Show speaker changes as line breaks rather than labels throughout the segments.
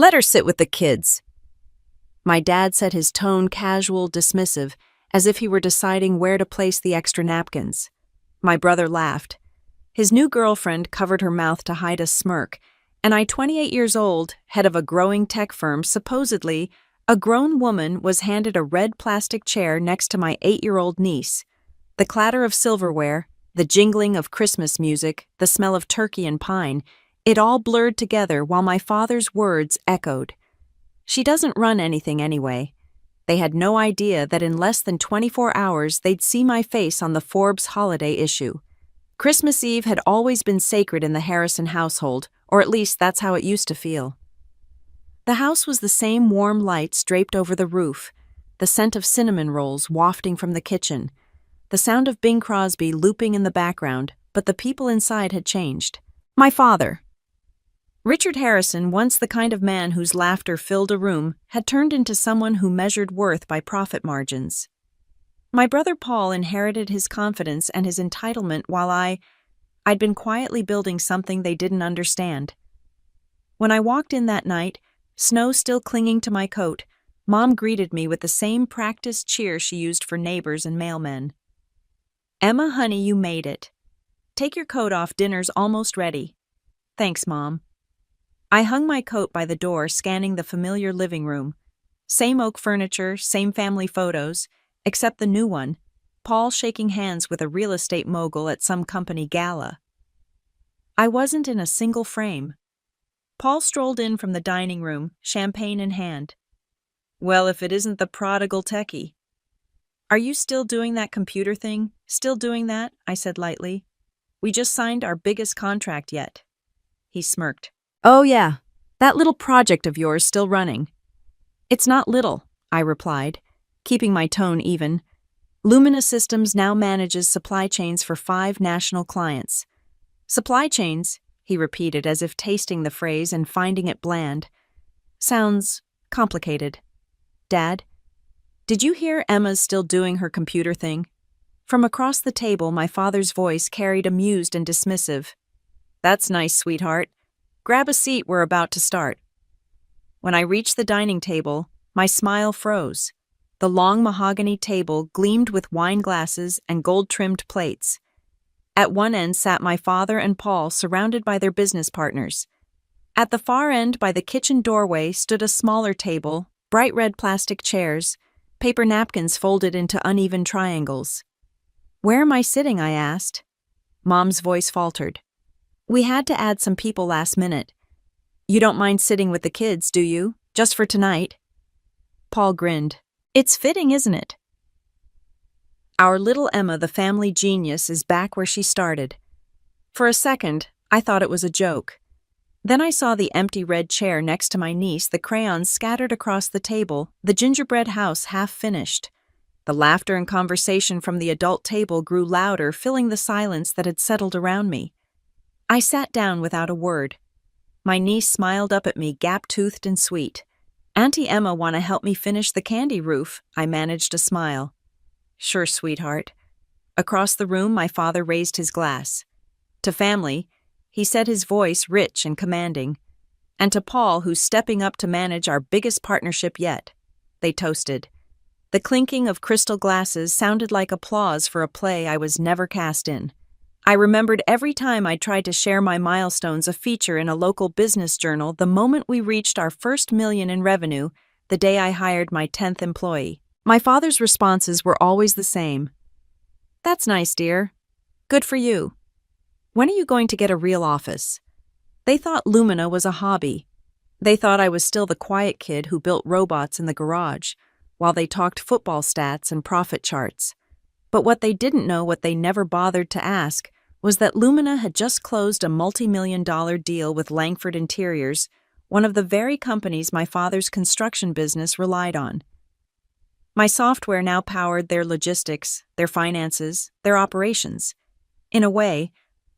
Let her sit with the kids." My dad said, his tone casual, dismissive, as if he were deciding where to place the extra napkins. My brother laughed. His new girlfriend covered her mouth to hide a smirk, and I, 28 years old, head of a growing tech firm, supposedly a grown woman, was handed a red plastic chair next to my 8-year-old niece. The clatter of silverware, the jingling of Christmas music, the smell of turkey and pine, it all blurred together while my father's words echoed. "She doesn't run anything anyway." They had no idea that in less than 24 hours they'd see my face on the Forbes holiday issue. Christmas Eve had always been sacred in the Harrison household, or at least that's how it used to feel. The house was the same warm lights draped over the roof, the scent of cinnamon rolls wafting from the kitchen, the sound of Bing Crosby looping in the background, but the people inside had changed. My father, Richard Harrison, once the kind of man whose laughter filled a room, had turned into someone who measured worth by profit margins. My brother Paul inherited his confidence and his entitlement while I'd been quietly building something they didn't understand. When I walked in that night, snow still clinging to my coat, Mom greeted me with the same practiced cheer she used for neighbors and mailmen. "Emma, honey, you made it. Take your coat off, dinner's almost ready." "Thanks, Mom." I hung my coat by the door, scanning the familiar living room. Same oak furniture, same family photos, except the new one, Paul shaking hands with a real estate mogul at some company gala. I wasn't in a single frame. Paul strolled in from the dining room, champagne in hand. "Well, if it isn't the prodigal techie." "Are you still doing that computer thing? Still doing that?" I said lightly. "We just signed our biggest contract yet." He smirked. "Oh yeah, that little project of yours still running." "It's not little," I replied, keeping my tone even. "Lumina Systems now manages supply chains for 5 national clients." "Supply chains," he repeated as if tasting the phrase and finding it bland. "Sounds complicated. Dad, did you hear Emma's still doing her computer thing?" From across the table, my father's voice carried amused and dismissive. "That's nice, sweetheart. Grab a seat, we're about to start." When I reached the dining table, my smile froze. The long mahogany table gleamed with wine glasses and gold-trimmed plates. At one end sat my father and Paul, surrounded by their business partners. At the far end, by the kitchen doorway, stood a smaller table, bright red plastic chairs, paper napkins folded into uneven triangles. "Where am I sitting?" I asked. Mom's voice faltered. "We had to add some people last minute. You don't mind sitting with the kids, do you? Just for tonight?" Paul grinned. "It's fitting, isn't it? Our little Emma, the family genius, is back where she started." For a second, I thought it was a joke. Then I saw the empty red chair next to my niece, the crayons scattered across the table, the gingerbread house half finished. The laughter and conversation from the adult table grew louder, filling the silence that had settled around me. I sat down without a word. My niece smiled up at me, gap-toothed and sweet. "Auntie Emma want to help me finish the candy roof?" I managed a smile. "Sure, sweetheart." Across the room, my father raised his glass. "To family," he said, his voice rich and commanding. "And to Paul, who's stepping up to manage our biggest partnership yet." They toasted. The clinking of crystal glasses sounded like applause for a play I was never cast in. I remembered every time I tried to share my milestones, a feature in a local business journal, the moment we reached our first million in revenue, the day I hired my 10th employee. My father's responses were always the same. "That's nice, dear. Good for you. When are you going to get a real office?" They thought Lumina was a hobby. They thought I was still the quiet kid who built robots in the garage, while they talked football stats and profit charts. But what they didn't know, what they never bothered to ask, was that Lumina had just closed a multi-million-dollar deal with Langford Interiors, one of the very companies my father's construction business relied on. My software now powered their logistics, their finances, their operations. In a way,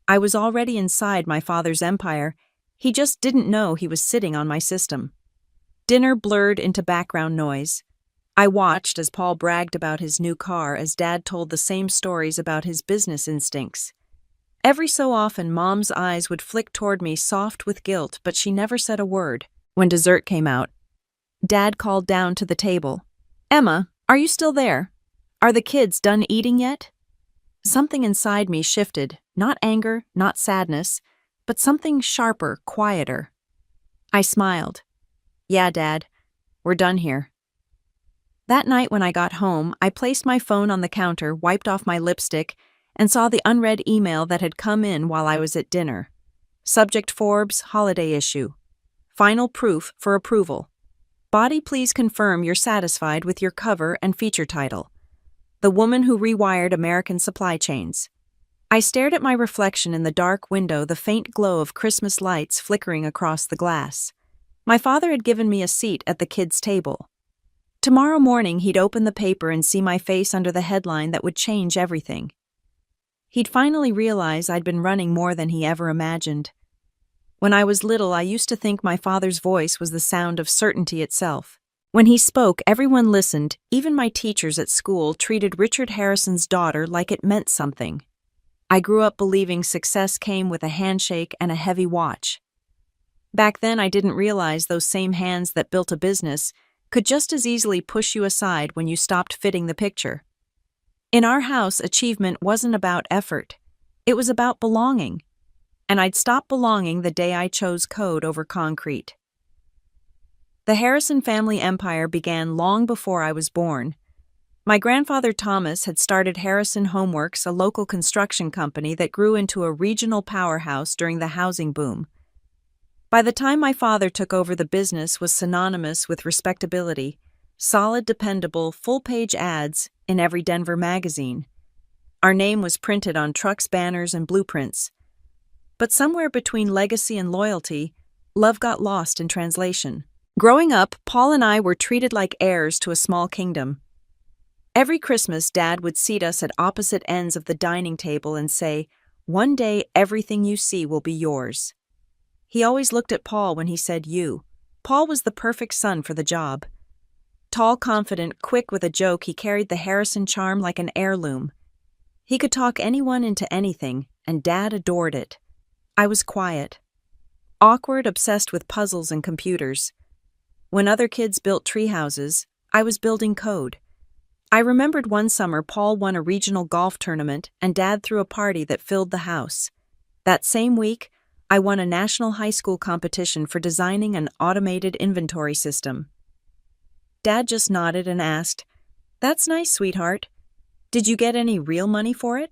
I was already inside my father's empire. He just didn't know he was sitting on my system. Dinner blurred into background noise. I watched as Paul bragged about his new car, as Dad told the same stories about his business instincts. Every so often, Mom's eyes would flick toward me, soft with guilt, but she never said a word. When dessert came out, Dad called down to the table. "Emma, are you still there? Are the kids done eating yet?" Something inside me shifted, not anger, not sadness, but something sharper, quieter. I smiled. "Yeah, Dad, we're done here." That night when I got home, I placed my phone on the counter, wiped off my lipstick, and saw the unread email that had come in while I was at dinner. Subject: Forbes, holiday issue. Final proof for approval. Body, please confirm you're satisfied with your cover and feature title. The woman who rewired American supply chains. I stared at my reflection in the dark window, the faint glow of Christmas lights flickering across the glass. My father had given me a seat at the kids' table. Tomorrow morning he'd open the paper and see my face under the headline that would change everything. He'd finally realize I'd been running more than he ever imagined. When I was little, I used to think my father's voice was the sound of certainty itself. When he spoke, everyone listened. Even my teachers at school treated Richard Harrison's daughter like it meant something. I grew up believing success came with a handshake and a heavy watch. Back then, I didn't realize those same hands that built a business could just as easily push you aside when you stopped fitting the picture. In our house, achievement wasn't about effort. It was about belonging. And I'd stopped belonging the day I chose code over concrete. The Harrison family empire began long before I was born. My grandfather Thomas had started Harrison Homeworks, a local construction company that grew into a regional powerhouse during the housing boom. By the time my father took over, the business was synonymous with respectability, solid, dependable, full-page ads in every Denver magazine. Our name was printed on trucks, banners, and blueprints. But somewhere between legacy and loyalty, love got lost in translation. Growing up, Paul and I were treated like heirs to a small kingdom. Every Christmas, Dad would seat us at opposite ends of the dining table and say, "One day, everything you see will be yours." He always looked at Paul when he said "you." Paul was the perfect son for the job. Tall, confident, quick with a joke, he carried the Harrison charm like an heirloom. He could talk anyone into anything, and Dad adored it. I was quiet, awkward, obsessed with puzzles and computers. When other kids built tree houses, I was building code. I remembered one summer Paul won a regional golf tournament and Dad threw a party that filled the house. That same week, I won a national high school competition for designing an automated inventory system. Dad just nodded and asked, "That's nice, sweetheart. Did you get any real money for it?"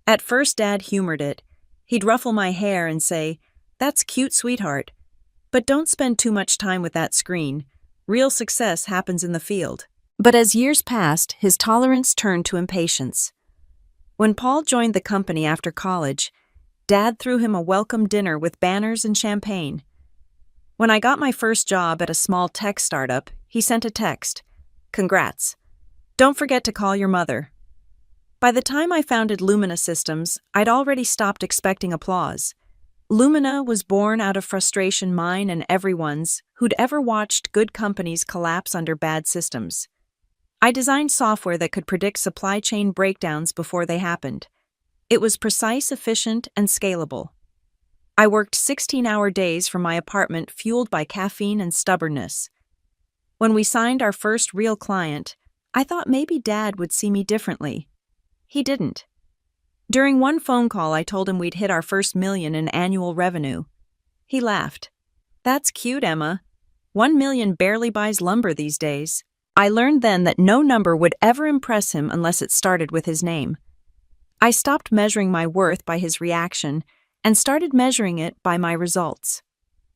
At first, Dad humored it. He'd ruffle my hair and say, "That's cute, sweetheart. But don't spend too much time with that screen. Real success happens in the field." But as years passed, his tolerance turned to impatience. When Paul joined the company after college, Dad threw him a welcome dinner with banners and champagne. When I got my first job at a small tech startup, he sent a text, "Congrats. Don't forget to call your mother." By the time I founded Lumina Systems, I'd already stopped expecting applause. Lumina was born out of frustration, mine and everyone's, who'd ever watched good companies collapse under bad systems. I designed software that could predict supply chain breakdowns before they happened. It was precise, efficient, and scalable. I worked 16-hour days from my apartment, fueled by caffeine and stubbornness. When we signed our first real client, I thought maybe Dad would see me differently. He didn't. During one phone call, I told him we'd hit our first $1 million in annual revenue. He laughed. "That's cute, Emma. 1 million barely buys lumber these days." I learned then that no number would ever impress him unless it started with his name. I stopped measuring my worth by his reaction and started measuring it by my results.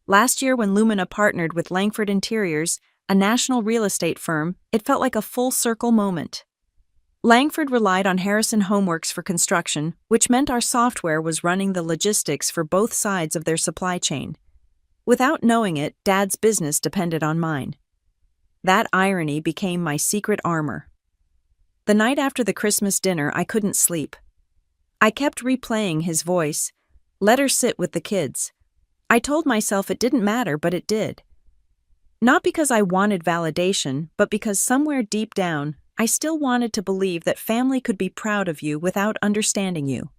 Last year, when Lumina partnered with Langford Interiors, a national real estate firm, it felt like a full-circle moment. Langford relied on Harrison Homeworks for construction, which meant our software was running the logistics for both sides of their supply chain. Without knowing it, Dad's business depended on mine. That irony became my secret armor. The night after the Christmas dinner, I couldn't sleep. I kept replaying his voice, "Let her sit with the kids." I told myself it didn't matter, but it did. Not because I wanted validation, but because somewhere deep down, I still wanted to believe that family could be proud of you without understanding you.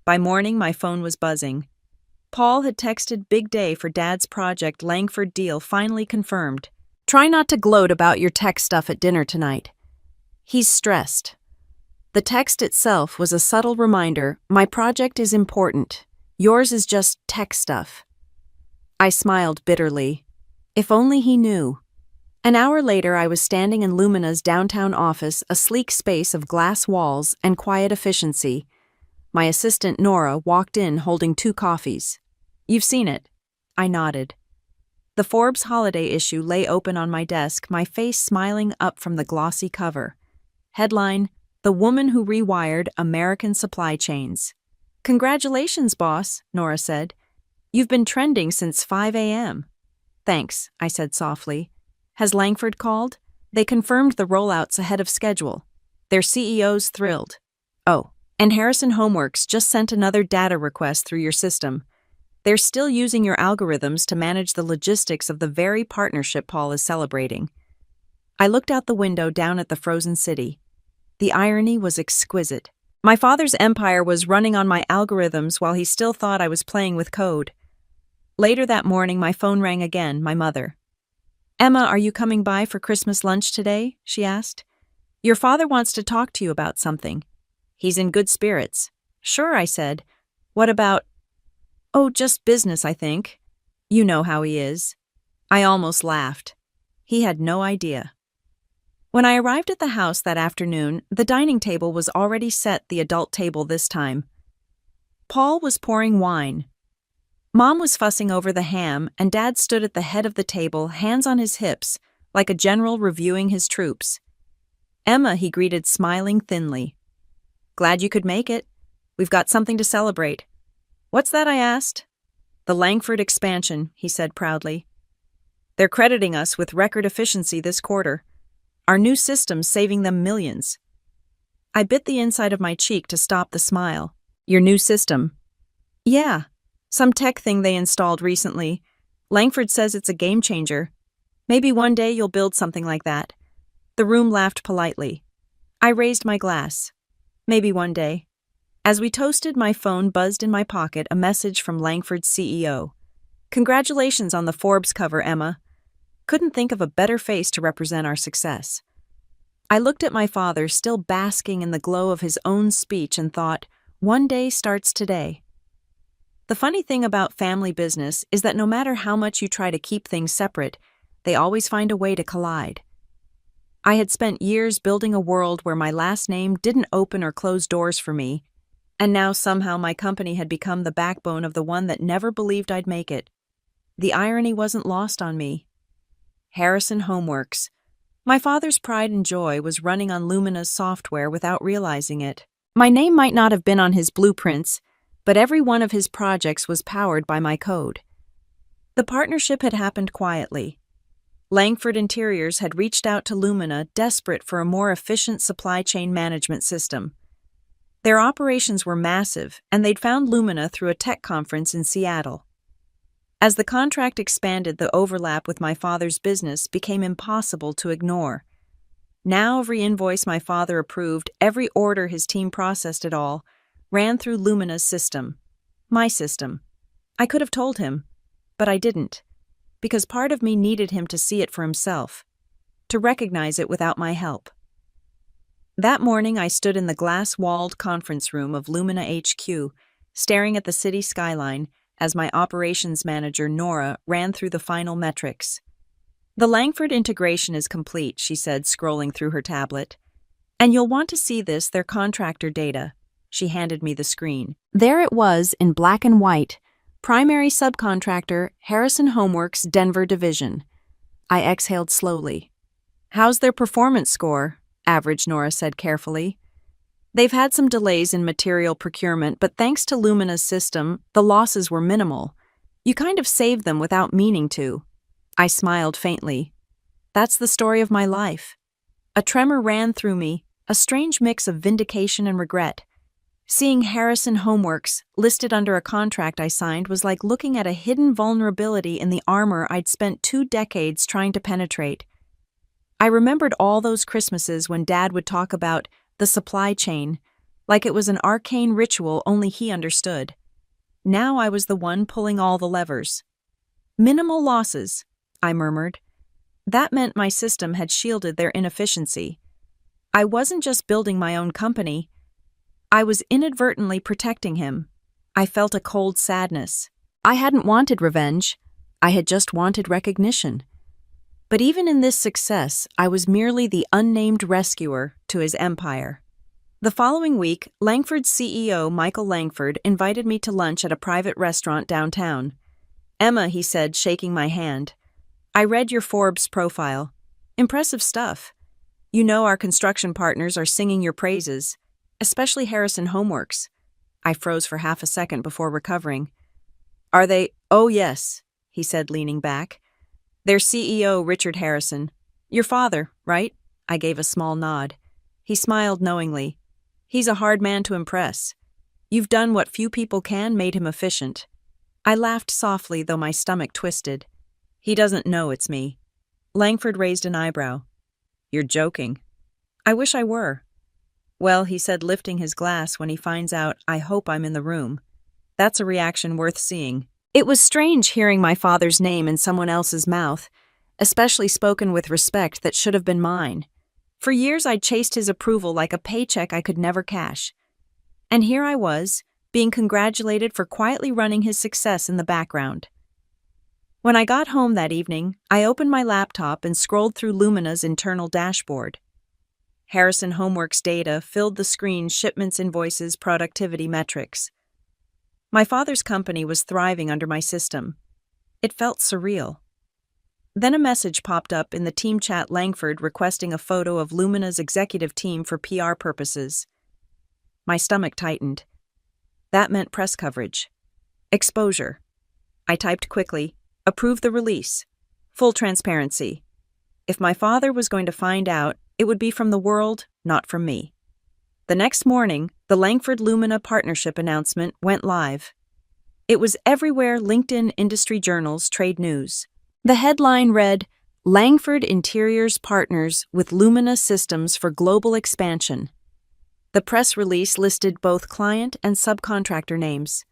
By morning, my phone was buzzing. Paul had texted big day for Dad's project Langford deal finally confirmed. Try not to gloat about your tech stuff at dinner tonight. He's stressed. The text itself was a subtle reminder, my project is important. Yours is just tech stuff. I smiled bitterly. If only he knew. An hour later, I was standing in Lumina's downtown office, a sleek space of glass walls and quiet efficiency. My assistant, Nora, walked in holding 2 coffees. You've seen it. I nodded. The Forbes holiday issue lay open on my desk, my face smiling up from the glossy cover. Headline, The Woman Who Rewired American Supply Chains. Congratulations, boss, Nora said. You've been trending since 5 a.m. Thanks, I said softly. Has Langford called? They confirmed the rollouts ahead of schedule. Their CEO's thrilled. Oh, and Harrison Homeworks just sent another data request through your system. They're still using your algorithms to manage the logistics of the very partnership Paul is celebrating. I looked out the window down at the frozen city. The irony was exquisite. My father's empire was running on my algorithms while he still thought I was playing with code. Later that morning, my phone rang again, my mother. Emma, are you coming by for Christmas lunch today? She asked. Your father wants to talk to you about something. He's in good spirits. Sure, I said. What about? Oh, just business, I think. You know how he is. I almost laughed. He had no idea. When I arrived at the house that afternoon, the dining table was already set, the adult table this time. Paul was pouring wine. Mom was fussing over the ham, and Dad stood at the head of the table, hands on his hips, like a general reviewing his troops. Emma, he greeted, smiling thinly. Glad you could make it. We've got something to celebrate. What's that, I asked. The Langford expansion, he said proudly. They're crediting us with record efficiency this quarter. Our new system's saving them millions. I bit the inside of my cheek to stop the smile. Your new system? Yeah. Some tech thing they installed recently. Langford says it's a game changer. Maybe one day you'll build something like that. The room laughed politely. I raised my glass. Maybe one day. As we toasted, my phone buzzed in my pocket, a message from Langford's CEO. Congratulations on the Forbes cover, Emma. Couldn't think of a better face to represent our success. I looked at my father, still basking in the glow of his own speech, and thought, one day starts today. The funny thing about family business is that no matter how much you try to keep things separate, they always find a way to collide. I had spent years building a world where my last name didn't open or close doors for me, and now somehow my company had become the backbone of the one that never believed I'd make it. The irony wasn't lost on me. Harrison Homeworks. My father's pride and joy was running on Lumina's software without realizing it. My name might not have been on his blueprints, but every one of his projects was powered by my code. The partnership had happened quietly. Langford Interiors had reached out to Lumina, desperate for a more efficient supply chain management system. Their operations were massive, and they'd found Lumina through a tech conference in Seattle. As the contract expanded, the overlap with my father's business became impossible to ignore. Now every invoice my father approved, every order his team processed it all, ran through Lumina's system. My system. I could have told him, but I didn't, because part of me needed him to see it for himself, to recognize it without my help. That morning I stood in the glass-walled conference room of Lumina HQ, staring at the city skyline as my operations manager, Nora, ran through the final metrics. The Langford integration is complete, she said, scrolling through her tablet. And you'll want to see this, their contractor data. She handed me the screen. There it was in black and white. Primary subcontractor, Harrison Homeworks, Denver Division. I exhaled slowly. How's their performance score? Average, Nora said carefully. They've had some delays in material procurement, but thanks to Lumina's system, the losses were minimal. You kind of saved them without meaning to. I smiled faintly. That's the story of my life. A tremor ran through me, a strange mix of vindication and regret. Seeing Harrison Homeworks listed under a contract I signed was like looking at a hidden vulnerability in the armor I'd spent 2 decades trying to penetrate. I remembered all those Christmases when Dad would talk about the supply chain, like it was an arcane ritual only he understood. Now I was the one pulling all the levers. Minimal losses, I murmured. That meant my system had shielded their inefficiency. I wasn't just building my own company. I was inadvertently protecting him. I felt a cold sadness. I hadn't wanted revenge. I had just wanted recognition. But even in this success, I was merely the unnamed rescuer to his empire. The following week, Langford's CEO, Michael Langford, invited me to lunch at a private restaurant downtown. "Emma," he said, shaking my hand, "I read your Forbes profile. Impressive stuff. You know our construction partners are singing your praises, especially Harrison Homeworks." I froze for half a second before recovering. "Are they?" "Oh, yes," he said, leaning back. "Their CEO, Richard Harrison. Your father, right?" I gave a small nod. He smiled knowingly. "He's a hard man to impress. You've done what few people can, made him efficient." I laughed softly, though my stomach twisted. "He doesn't know it's me." Langford raised an eyebrow. "You're joking." "I wish I were." "Well," he said, lifting his glass, "when he finds out, I hope I'm in the room. That's a reaction worth seeing." It was strange hearing my father's name in someone else's mouth, especially spoken with respect that should have been mine. For years I'd chased his approval like a paycheck I could never cash. And here I was, being congratulated for quietly running his success in the background. When I got home that evening, I opened my laptop and scrolled through Lumina's internal dashboard. Harrison Homeworks data filled the screen: shipments, invoices, productivity metrics. My father's company was thriving under my system. It felt surreal. Then a message popped up in the team chat: Langford requesting a photo of Lumina's executive team for PR purposes. My stomach tightened. That meant press coverage. Exposure. I typed quickly, "Approve the release. Full transparency." If my father was going to find out, it would be from the world, not from me. The next morning, the Langford-Lumina partnership announcement went live. It was everywhere: LinkedIn, industry journals, trade news. The headline read, "Langford Interiors partners with Lumina Systems for global expansion." The press release listed both client and subcontractor names.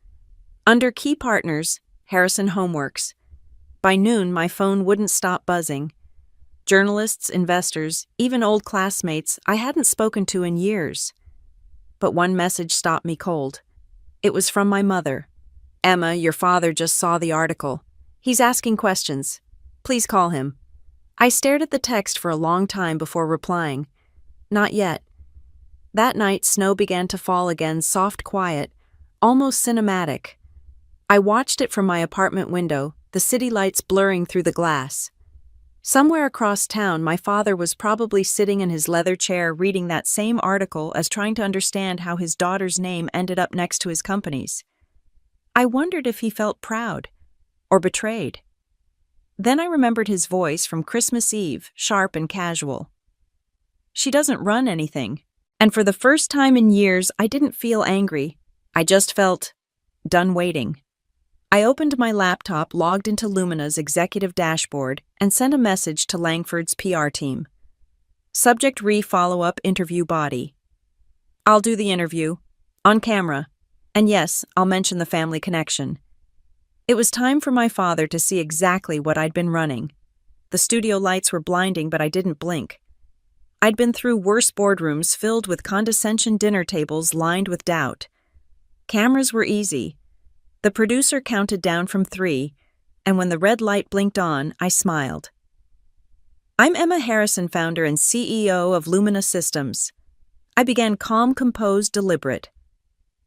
Under key partners, Harrison Homeworks. By noon, my phone wouldn't stop buzzing. Journalists, investors, even old classmates I hadn't spoken to in years. But one message stopped me cold. It was from my mother. "Emma, your father just saw the article. He's asking questions. Please call him." I stared at the text for a long time before replying. Not yet. That night, snow began to fall again, soft, quiet, almost cinematic. I watched it from my apartment window, the city lights blurring through the glass. Somewhere across town, my father was probably sitting in his leather chair reading that same article as trying to understand how his daughter's name ended up next to his company's. I wondered if he felt proud or betrayed. Then I remembered his voice from Christmas Eve, sharp and casual. "She doesn't run anything." And for the first time in years, I didn't feel angry. I just felt done waiting. I opened my laptop, logged into Lumina's executive dashboard, and sent a message to Langford's PR team. Subject: follow-up interview body. "I'll do the interview. On camera. And yes, I'll mention the family connection." It was time for my father to see exactly what I'd been running. The studio lights were blinding, but I didn't blink. I'd been through worse boardrooms filled with condescension, dinner tables lined with doubt. Cameras were easy. The producer counted down from 3, and when the red light blinked on, I smiled. "I'm Emma Harrison, founder and CEO of Lumina Systems." I began calm, composed, deliberate.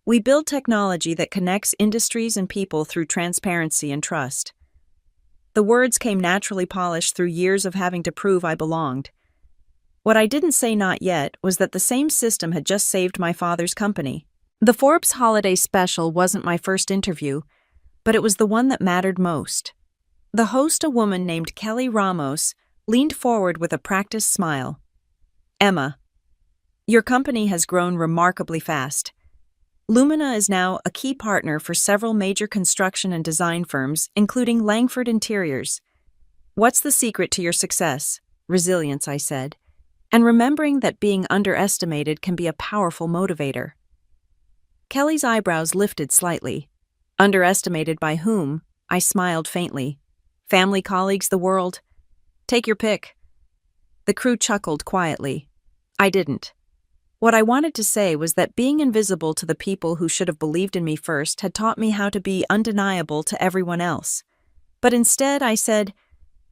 "We build technology that connects industries and people through transparency and trust." The words came naturally, polished through years of having to prove I belonged. What I didn't say not yet was that the same system had just saved my father's company. The Forbes holiday special wasn't my first interview, but it was the one that mattered most. The host, a woman named Kelly Ramos, leaned forward with a practiced smile. "Emma, your company has grown remarkably fast. Lumina is now a key partner for several major construction and design firms, including Langford Interiors. What's the secret to your success?" "Resilience," I said, "and remembering that being underestimated can be a powerful motivator." Kelly's eyebrows lifted slightly. Underestimated by whom? I smiled faintly. Family, colleagues, the world? Take your pick. The crew chuckled quietly. I didn't. What I wanted to say was that being invisible to the people who should have believed in me first had taught me how to be undeniable to everyone else. But instead, I said,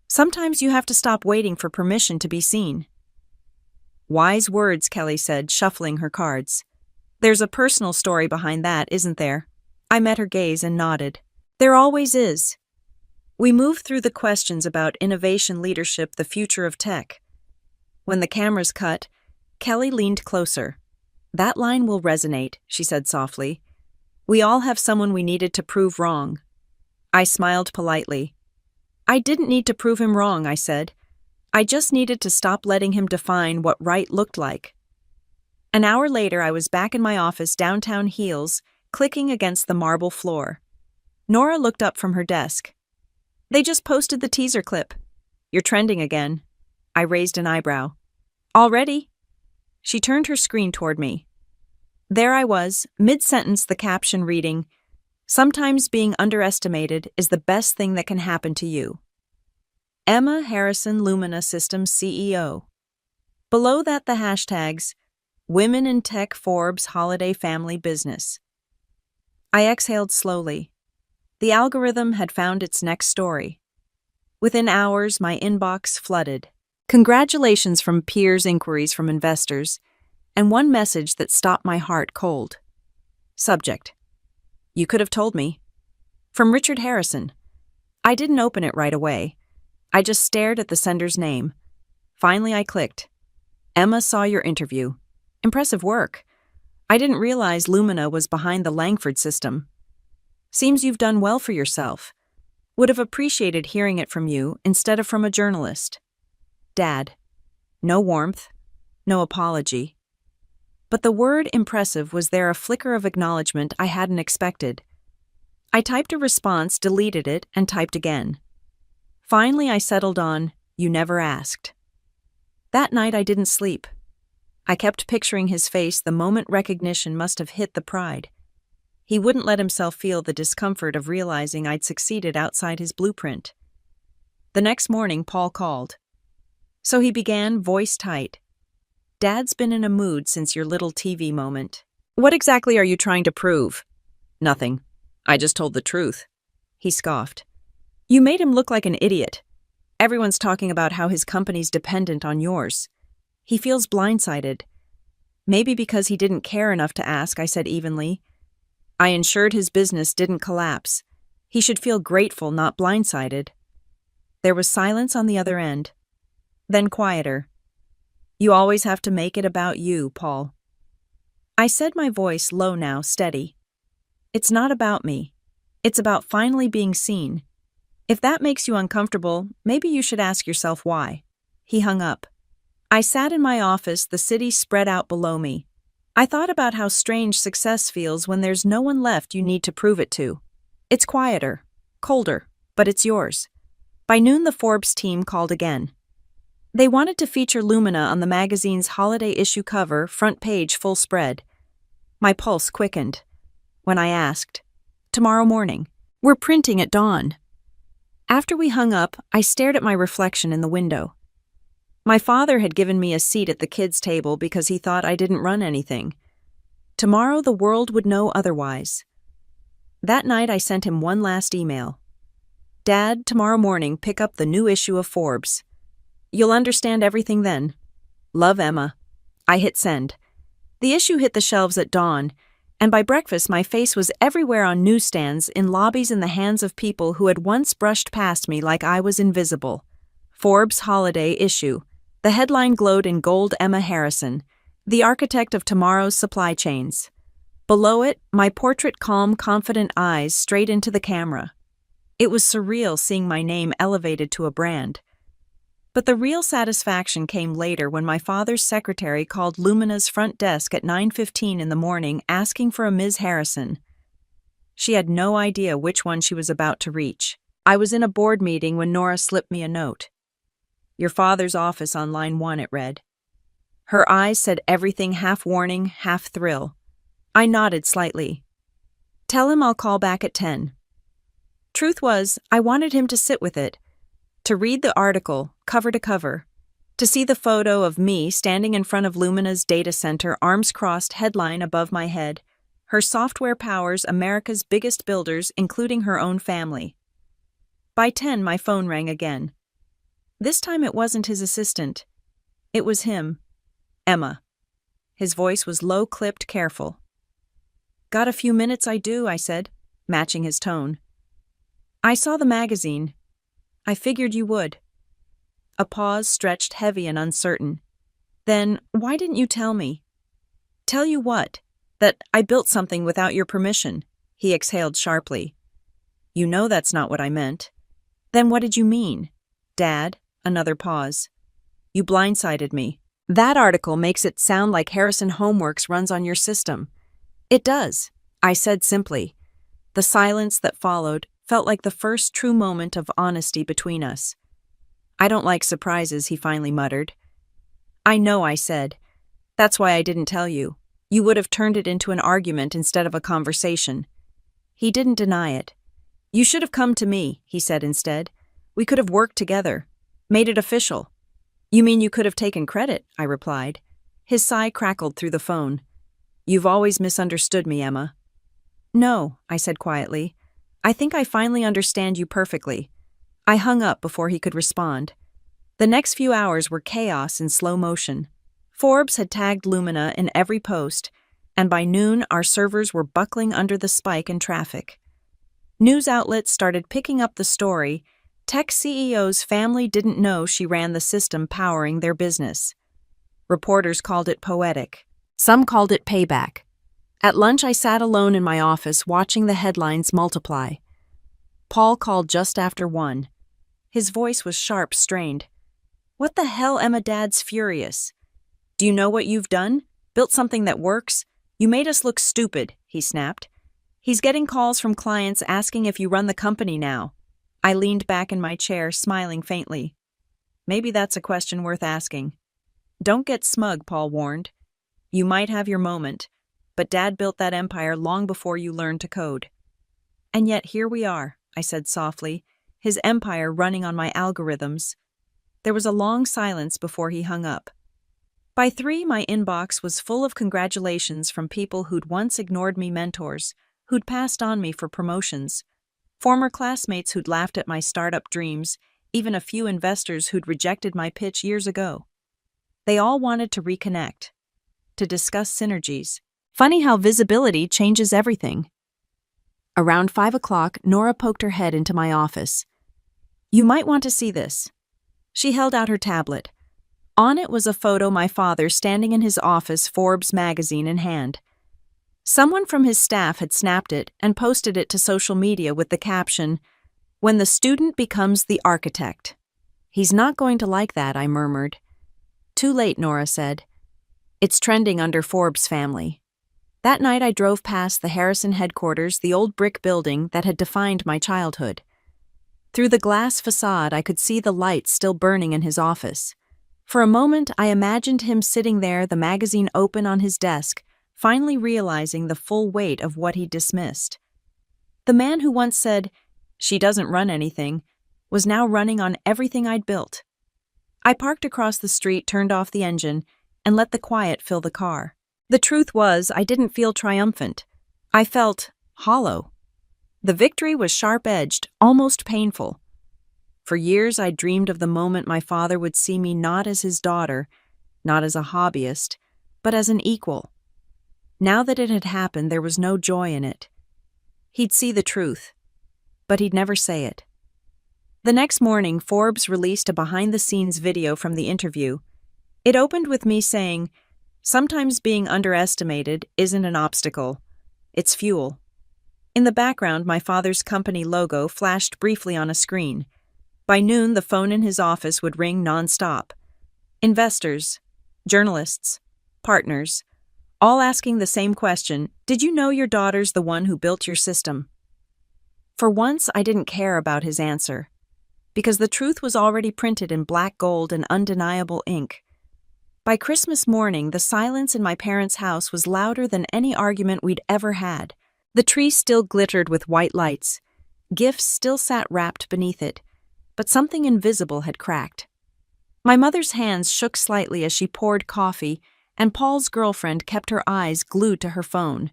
sometimes you have to stop waiting for permission to be seen. Wise words, Kelly said, shuffling her cards. There's a personal story behind that, isn't there? I met her gaze and nodded. There always is. We moved through the questions about innovation, leadership, the future of tech. When the cameras cut, Kelly leaned closer. That line will resonate, she said softly. We all have someone we needed to prove wrong. I smiled politely. I didn't need to prove him wrong, I said. I just needed to stop letting him define what right looked like. An hour later, I was back in my office downtown Heels, clicking against the marble floor. Nora looked up from her desk. They just posted the teaser clip. You're trending again. I raised an eyebrow. Already? She turned her screen toward me. There I was, mid-sentence, the caption reading, "Sometimes being underestimated is the best thing that can happen to you. Emma Harrison, Lumina Systems CEO." Below that, the hashtags, Women in Tech Forbes Holiday Family Business. I exhaled slowly. The algorithm had found its next story. Within hours, my inbox flooded. Congratulations from peers, inquiries from investors, and one message that stopped my heart cold. Subject: You could have told me. From Richard Harrison. I didn't open it right away. I just stared at the sender's name. Finally, I clicked. Emma saw your interview. Impressive work. I didn't realize Lumina was behind the Langford system. Seems you've done well for yourself. Would have appreciated hearing it from you instead of from a journalist. Dad. No warmth, no apology. But the word impressive was there, a flicker of acknowledgement I hadn't expected. I typed a response, deleted it, and typed again. Finally, I settled on, you never asked. That night I didn't sleep. I kept picturing his face the moment recognition must have hit the pride. He wouldn't let himself feel the discomfort of realizing I'd succeeded outside his blueprint. The next morning, Paul called. So he began, voice tight. Dad's been in a mood since your little TV moment. What exactly are you trying to prove? Nothing. I just told the truth. He scoffed. You made him look like an idiot. Everyone's talking about how his company's dependent on yours. He feels blindsided. Maybe because he didn't care enough to ask, I said evenly. I ensured his business didn't collapse. He should feel grateful, not blindsided. There was silence on the other end. Then quieter. You always have to make it about you, Paul. I said, my voice low now, steady. It's not about me. It's about finally being seen. If that makes you uncomfortable, maybe you should ask yourself why. He hung up. I sat in my office, the city spread out below me. I thought about how strange success feels when there's no one left you need to prove it to. It's quieter, colder, but it's yours. By noon, the Forbes team called again. They wanted to feature Lumina on the magazine's holiday issue cover, front page, full spread. My pulse quickened. When I asked, tomorrow morning. We're printing at dawn. After we hung up, I stared at my reflection in the window. My father had given me a seat at the kids' table because he thought I didn't run anything. Tomorrow the world would know otherwise. That night I sent him one last email. Dad, tomorrow morning pick up the new issue of Forbes. You'll understand everything then. Love, Emma. I hit send. The issue hit the shelves at dawn, and by breakfast my face was everywhere on newsstands, in lobbies, in the hands of people who had once brushed past me like I was invisible. Forbes holiday issue. The headline glowed in gold: Emma Harrison, the architect of tomorrow's supply chains. Below it, my portrait, calm, confident eyes straight into the camera. It was surreal seeing my name elevated to a brand. But the real satisfaction came later when my father's secretary called Lumina's front desk at 9:15 in the morning asking for a Ms. Harrison. She had no idea which one she was about to reach. I was in a board meeting when Nora slipped me a note. Your father's office on line 1, it read. Her eyes said everything, half warning, half thrill. I nodded slightly. Tell him I'll call back at 10. Truth was, I wanted him to sit with it, to read the article, cover to cover, to see the photo of me standing in front of Lumina's data center, arms crossed, headline above my head. Her software powers America's biggest builders, including her own family. By 10, my phone rang again. This time it wasn't his assistant. It was him. Emma. His voice was low-clipped, careful. Got a few minutes, I do, I said, matching his tone. I saw the magazine. I figured you would. A pause stretched heavy and uncertain. Then, why didn't you tell me? Tell you what? That I built something without your permission, he exhaled sharply. You know that's not what I meant. Then what did you mean? Dad, another pause. You blindsided me. That article makes it sound like Harrison Homeworks runs on your system. It does, I said simply. The silence that followed felt like the first true moment of honesty between us. I don't like surprises, he finally muttered. I know, I said. That's why I didn't tell you. You would have turned it into an argument instead of a conversation. He didn't deny it. You should have come to me, he said instead. We could have worked together, made it official. You mean you could have taken credit, I replied. His sigh crackled through the phone. You've always misunderstood me, Emma. No, I said quietly. I think I finally understand you perfectly. I hung up before he could respond. The next few hours were chaos in slow motion. Forbes had tagged Lumina in every post, and by noon our servers were buckling under the spike in traffic. News outlets started picking up the story. Tech CEO's family didn't know she ran the system powering their business. Reporters called it poetic. Some called it payback. At lunch I sat alone in my office watching the headlines multiply. Paul called just after 1. His voice was sharp, strained. What the hell, Emma? Dad's furious. Do you know what you've done? Built something that works? You made us look stupid, he snapped. He's getting calls from clients asking if you run the company now. I leaned back in my chair, smiling faintly. Maybe that's a question worth asking. Don't get smug, Paul warned. You might have your moment, but Dad built that empire long before you learned to code. And yet here we are, I said softly, his empire running on my algorithms. There was a long silence before he hung up. By 3, my inbox was full of congratulations from people who'd once ignored me, mentors, who'd passed on me for promotions, former classmates who'd laughed at my startup dreams, even a few investors who'd rejected my pitch years ago. They all wanted to reconnect, to discuss synergies. Funny how visibility changes everything. Around 5 o'clock, Nora poked her head into my office. You might want to see this. She held out her tablet. On it was a photo my father standing in his office, Forbes magazine in hand. Someone from his staff had snapped it and posted it to social media with the caption, "When the student becomes the architect." He's not going to like that, I murmured. Too late, Nora said. It's trending under Forbes family. That night I drove past the Harrison headquarters, the old brick building that had defined my childhood. Through the glass facade I could see the lights still burning in his office. For a moment I imagined him sitting there, the magazine open on his desk, finally realizing the full weight of what he'd dismissed. The man who once said, "She doesn't run anything," was now running on everything I'd built. I parked across the street, turned off the engine, and let the quiet fill the car. The truth was, I didn't feel triumphant. I felt hollow. The victory was sharp-edged, almost painful. For years I dreamed of the moment my father would see me not as his daughter, not as a hobbyist, but as an equal. Now that it had happened, there was no joy in it. He'd see the truth, but he'd never say it. The next morning, Forbes released a behind-the-scenes video from the interview. It opened with me saying, "Sometimes being underestimated isn't an obstacle. It's fuel." In the background, my father's company logo flashed briefly on a screen. By noon, the phone in his office would ring nonstop. Investors, journalists, partners, all asking the same question, "Did you know your daughter's the one who built your system?" For once, I didn't care about his answer, because the truth was already printed in black gold and undeniable ink. By Christmas morning, the silence in my parents' house was louder than any argument we'd ever had. The tree still glittered with white lights. Gifts still sat wrapped beneath it, but something invisible had cracked. My mother's hands shook slightly as she poured coffee, and Paul's girlfriend kept her eyes glued to her phone.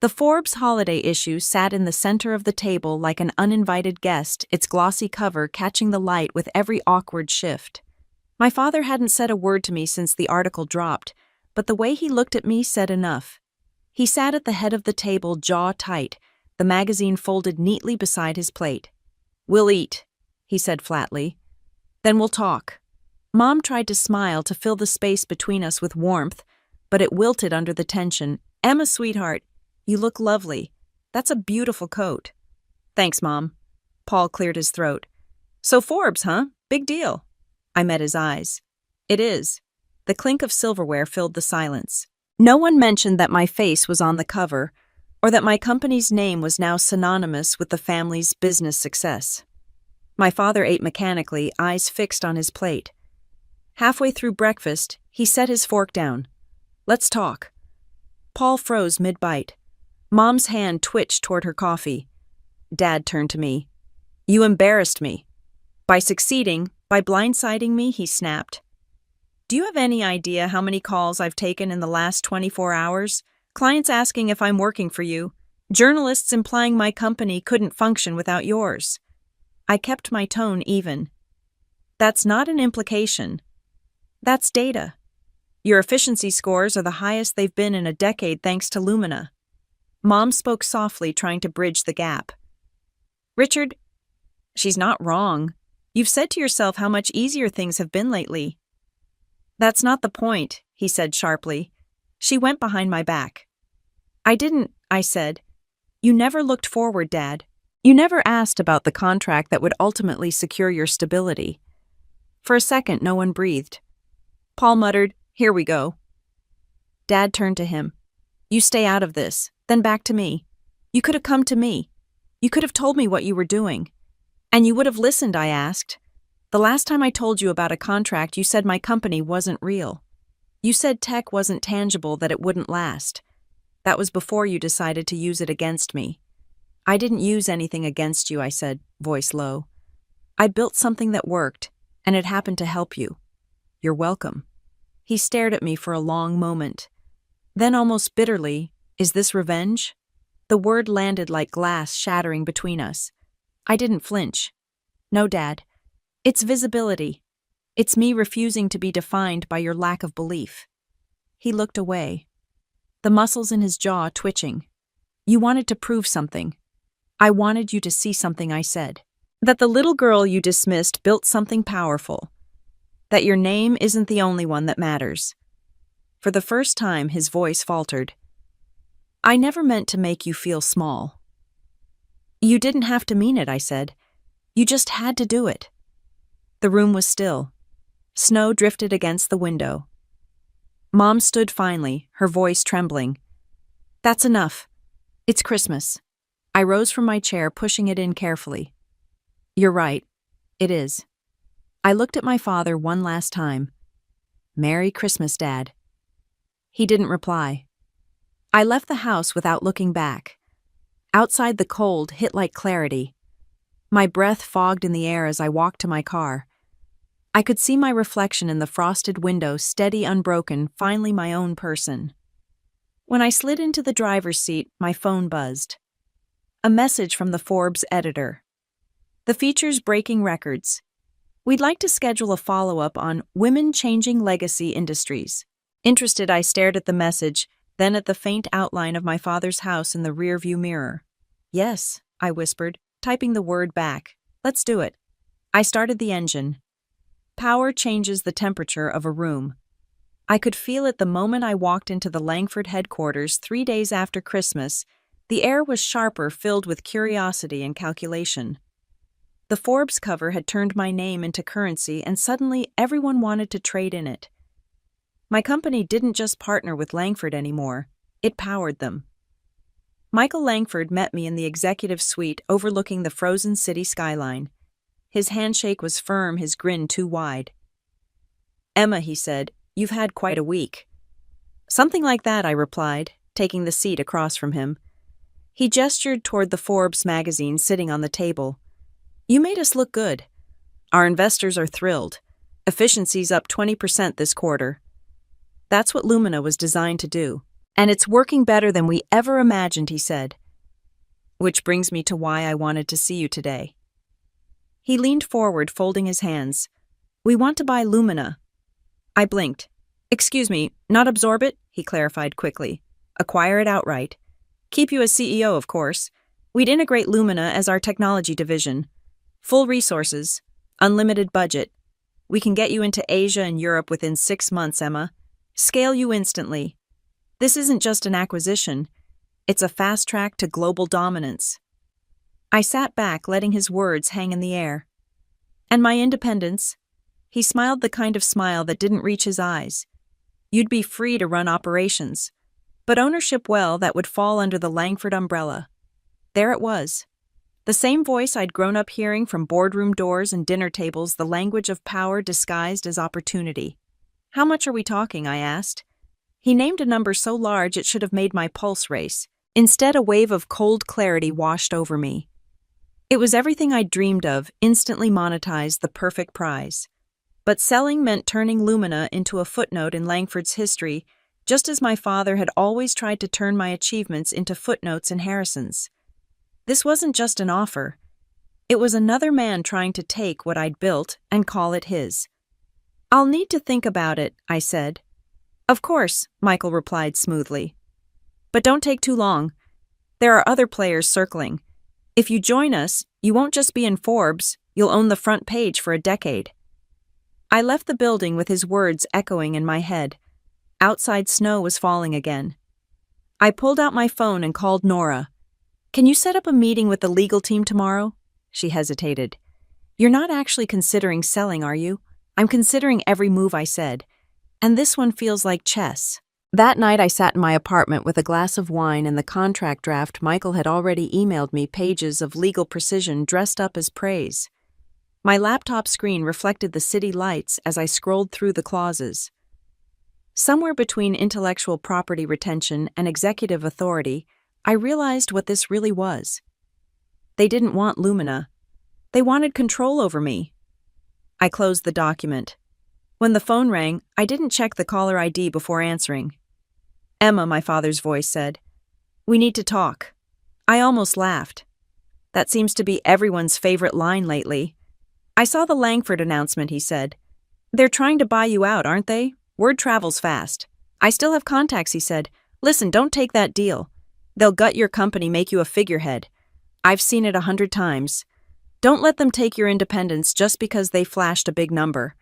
The Forbes holiday issue sat in the center of the table like an uninvited guest, its glossy cover catching the light with every awkward shift. My father hadn't said a word to me since the article dropped, but the way he looked at me said enough. He sat at the head of the table, jaw tight, the magazine folded neatly beside his plate. "We'll eat," he said flatly. "Then we'll talk." Mom tried to smile to fill the space between us with warmth, but it wilted under the tension. "Emma, sweetheart, you look lovely. That's a beautiful coat." "Thanks, Mom." Paul cleared his throat. "So Forbes, huh? Big deal." I met his eyes. "It is." The clink of silverware filled the silence. No one mentioned that my face was on the cover, or that my company's name was now synonymous with the family's business success. My father ate mechanically, eyes fixed on his plate. Halfway through breakfast, he set his fork down. "Let's talk." Paul froze mid-bite. Mom's hand twitched toward her coffee. Dad turned to me. "You embarrassed me. By succeeding, by blindsiding me," he snapped. "Do you have any idea how many calls I've taken in the last 24 hours? Clients asking if I'm working for you. Journalists implying my company couldn't function without yours." I kept my tone even. "That's not an implication. That's data. Your efficiency scores are the highest they've been in a decade thanks to Lumina." Mom spoke softly, trying to bridge the gap. "Richard, she's not wrong. You've said to yourself how much easier things have been lately." "That's not the point," he said sharply. "She went behind my back." "I didn't," I said. "You never looked forward, Dad. You never asked about the contract that would ultimately secure your stability." For a second, no one breathed. Paul muttered, "Here we go." Dad turned to him. "You stay out of this, then back to me. You could have come to me. You could have told me what you were doing. And you would have listened," I asked. "The last time I told you about a contract, you said my company wasn't real. You said tech wasn't tangible, that it wouldn't last. That was before you decided to use it against me." "I didn't use anything against you," I said, voice low. "I built something that worked, and it happened to help you. You're welcome." He stared at me for a long moment. Then almost bitterly, "Is this revenge?" The word landed like glass shattering between us. I didn't flinch. "No, Dad. It's visibility. It's me refusing to be defined by your lack of belief." He looked away, the muscles in his jaw twitching. "You wanted to prove something. I wanted you to see something," I said. "That the little girl you dismissed built something powerful. That your name isn't the only one that matters." For the first time, his voice faltered. "I never meant to make you feel small." "You didn't have to mean it," I said. "You just had to do it." The room was still. Snow drifted against the window. Mom stood finally, her voice trembling. "That's enough. It's Christmas." I rose from my chair, pushing it in carefully. "You're right. It is." I looked at my father one last time. "Merry Christmas, Dad." He didn't reply. I left the house without looking back. Outside, the cold hit like clarity. My breath fogged in the air as I walked to my car. I could see my reflection in the frosted window, steady, unbroken, finally my own person. When I slid into the driver's seat, my phone buzzed. A message from the Forbes editor. The feature's breaking records. "We'd like to schedule a follow-up on women changing legacy industries." Interested, I stared at the message, then at the faint outline of my father's house in the rearview mirror. "Yes," I whispered, typing the word back. "Let's do it." I started the engine. Power changes the temperature of a room. I could feel it the moment I walked into the Langford headquarters 3 days after Christmas. The air was sharper, filled with curiosity and calculation. The Forbes cover had turned my name into currency, and suddenly everyone wanted to trade in it. My company didn't just partner with Langford anymore, it powered them. Michael Langford met me in the executive suite overlooking the frozen city skyline. His handshake was firm, his grin too wide. "Emma," he said, "you've had quite a week." "Something like that," I replied, taking the seat across from him. He gestured toward the Forbes magazine sitting on the table. You made us look good. Our investors are thrilled. Efficiency's up 20% this quarter. That's what Lumina was designed to do. And it's working better than we ever imagined, he said. Which brings me to why I wanted to see you today. He leaned forward, folding his hands. We want to buy Lumina. I blinked. Excuse me, not absorb it, he clarified quickly. Acquire it outright. Keep you as CEO, of course. We'd integrate Lumina as our technology division. Full resources. Unlimited budget. We can get you into Asia and Europe within 6 months, Emma. Scale you instantly. This isn't just an acquisition. It's a fast track to global dominance. I sat back, letting his words hang in the air. And my independence? He smiled the kind of smile that didn't reach his eyes. You'd be free to run operations. But ownership, well, that would fall under the Langford umbrella. There it was. The same voice I'd grown up hearing from boardroom doors and dinner tables, the language of power disguised as opportunity. How much are we talking? I asked. He named a number so large it should have made my pulse race. Instead, a wave of cold clarity washed over me. It was everything I'd dreamed of, instantly monetized, the perfect prize. But selling meant turning Lumina into a footnote in Langford's history, just as my father had always tried to turn my achievements into footnotes in Harrison's. This wasn't just an offer. It was another man trying to take what I'd built and call it his. I'll need to think about it, I said. Of course, Michael replied smoothly. But don't take too long. There are other players circling. If you join us, you won't just be in Forbes, you'll own the front page for a decade. I left the building with his words echoing in my head. Outside snow was falling again. I pulled out my phone and called Nora. Can you set up a meeting with the legal team tomorrow? She hesitated. You're not actually considering selling, are you? I'm considering every move, I said. And this one feels like chess. That night I sat in my apartment with a glass of wine and the contract draft Michael had already emailed me, pages of legal precision dressed up as praise. My laptop screen reflected the city lights as I scrolled through the clauses. Somewhere between intellectual property retention and executive authority, I realized what this really was. They didn't want Lumina. They wanted control over me. I closed the document. When the phone rang, I didn't check the caller ID before answering. Emma, my father's voice said. We need to talk. I almost laughed. That seems to be everyone's favorite line lately. I saw the Langford announcement, he said. They're trying to buy you out, aren't they? Word travels fast. I still have contacts, he said. Listen, don't take that deal. They'll gut your company, make you a figurehead. I've seen it 100 times. Don't let them take your independence just because they flashed a big number.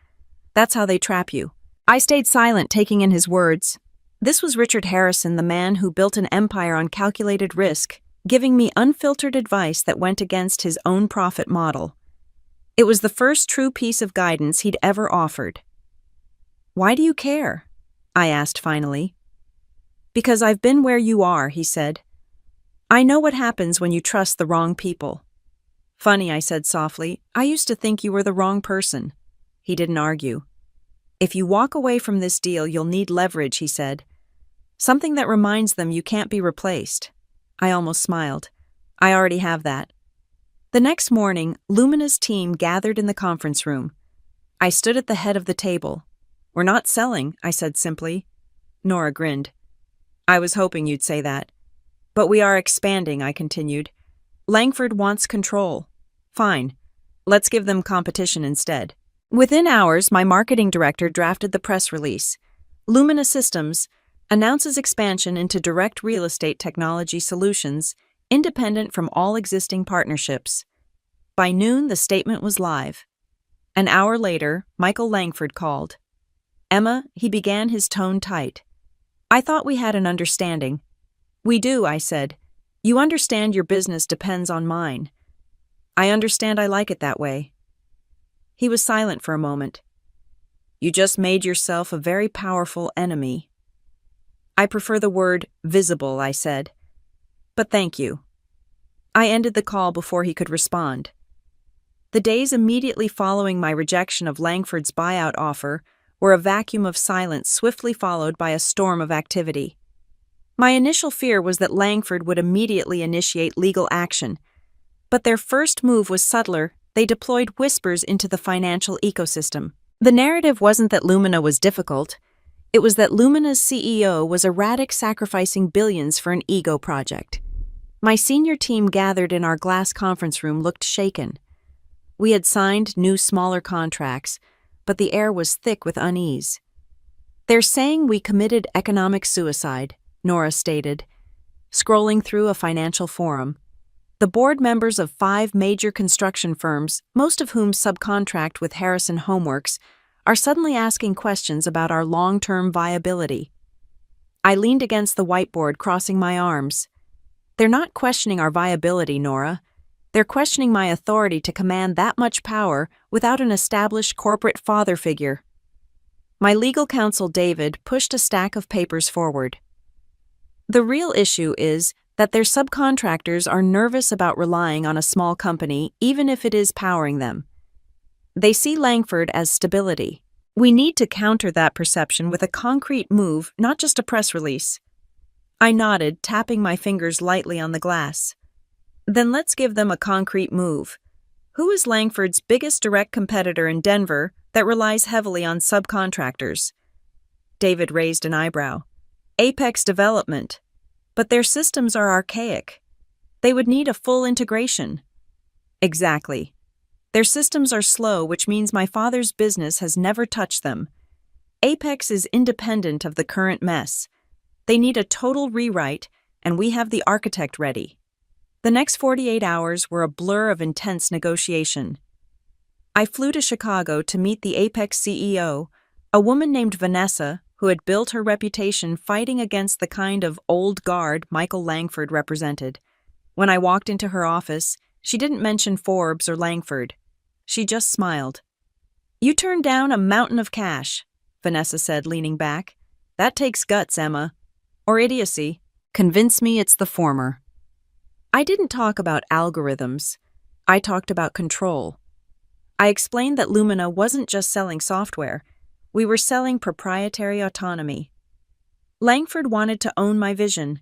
That's how they trap you. I stayed silent, taking in his words. This was Richard Harrison, the man who built an empire on calculated risk, giving me unfiltered advice that went against his own profit model. It was the first true piece of guidance he'd ever offered. Why do you care? I asked finally. Because I've been where you are, he said. I know what happens when you trust the wrong people. Funny, I said softly. I used to think you were the wrong person. He didn't argue. If you walk away from this deal, you'll need leverage, he said. Something that reminds them you can't be replaced. I almost smiled. I already have that. The next morning, Lumina's team gathered in the conference room. I stood at the head of the table. We're not selling, I said simply. Nora grinned. I was hoping you'd say that. But we are expanding, I continued. Langford wants control. Fine. Let's give them competition instead. Within hours, my marketing director drafted the press release. Lumina Systems announces expansion into direct real estate technology solutions, independent from all existing partnerships. By noon, the statement was live. An hour later, Michael Langford called. Emma, he began, his tone tight. I thought we had an understanding. We do, I said. You understand your business depends on mine. I understand I like it that way. He was silent for a moment. You just made yourself a very powerful enemy. I prefer the word visible, I said. But thank you. I ended the call before he could respond. The days immediately following my rejection of Langford's buyout offer were a vacuum of silence swiftly followed by a storm of activity. My initial fear was that Langford would immediately initiate legal action, but their first move was subtler. They deployed whispers into the financial ecosystem. The narrative wasn't that Lumina was difficult. It was that Lumina's CEO was erratic, sacrificing billions for an ego project. My senior team gathered in our glass conference room looked shaken. We had signed new, smaller contracts, but the air was thick with unease. "They're saying we committed economic suicide," Nora stated, scrolling through a financial forum. The board members of 5 major construction firms, most of whom subcontract with Harrison Homeworks, are suddenly asking questions about our long-term viability. I leaned against the whiteboard, crossing my arms. "They're not questioning our viability, Nora. They're questioning my authority to command that much power without an established corporate father figure." My legal counsel, David, pushed a stack of papers forward. "The real issue is that their subcontractors are nervous about relying on a small company, even if it is powering them. They see Langford as stability. We need to counter that perception with a concrete move, not just a press release." I nodded, tapping my fingers lightly on the glass. "Then let's give them a concrete move. Who is Langford's biggest direct competitor in Denver that relies heavily on subcontractors?" David raised an eyebrow. "Apex Development. But their systems are archaic. They would need a full integration." "Exactly. Their systems are slow, which means my father's business has never touched them. Apex is independent of the current mess. They need a total rewrite, and we have the architect ready." The next 48 hours were a blur of intense negotiation. I flew to Chicago to meet the Apex CEO, a woman named Vanessa, who had built her reputation fighting against the kind of old guard Michael Langford represented. When I walked into her office, she didn't mention Forbes or Langford. She just smiled. "You turned down a mountain of cash," Vanessa said, leaning back. "That takes guts, Emma. Or idiocy. Convince me it's the former." I didn't talk about algorithms. I talked about control. I explained that Lumina wasn't just selling software. We were selling proprietary autonomy. Langford wanted to own my vision.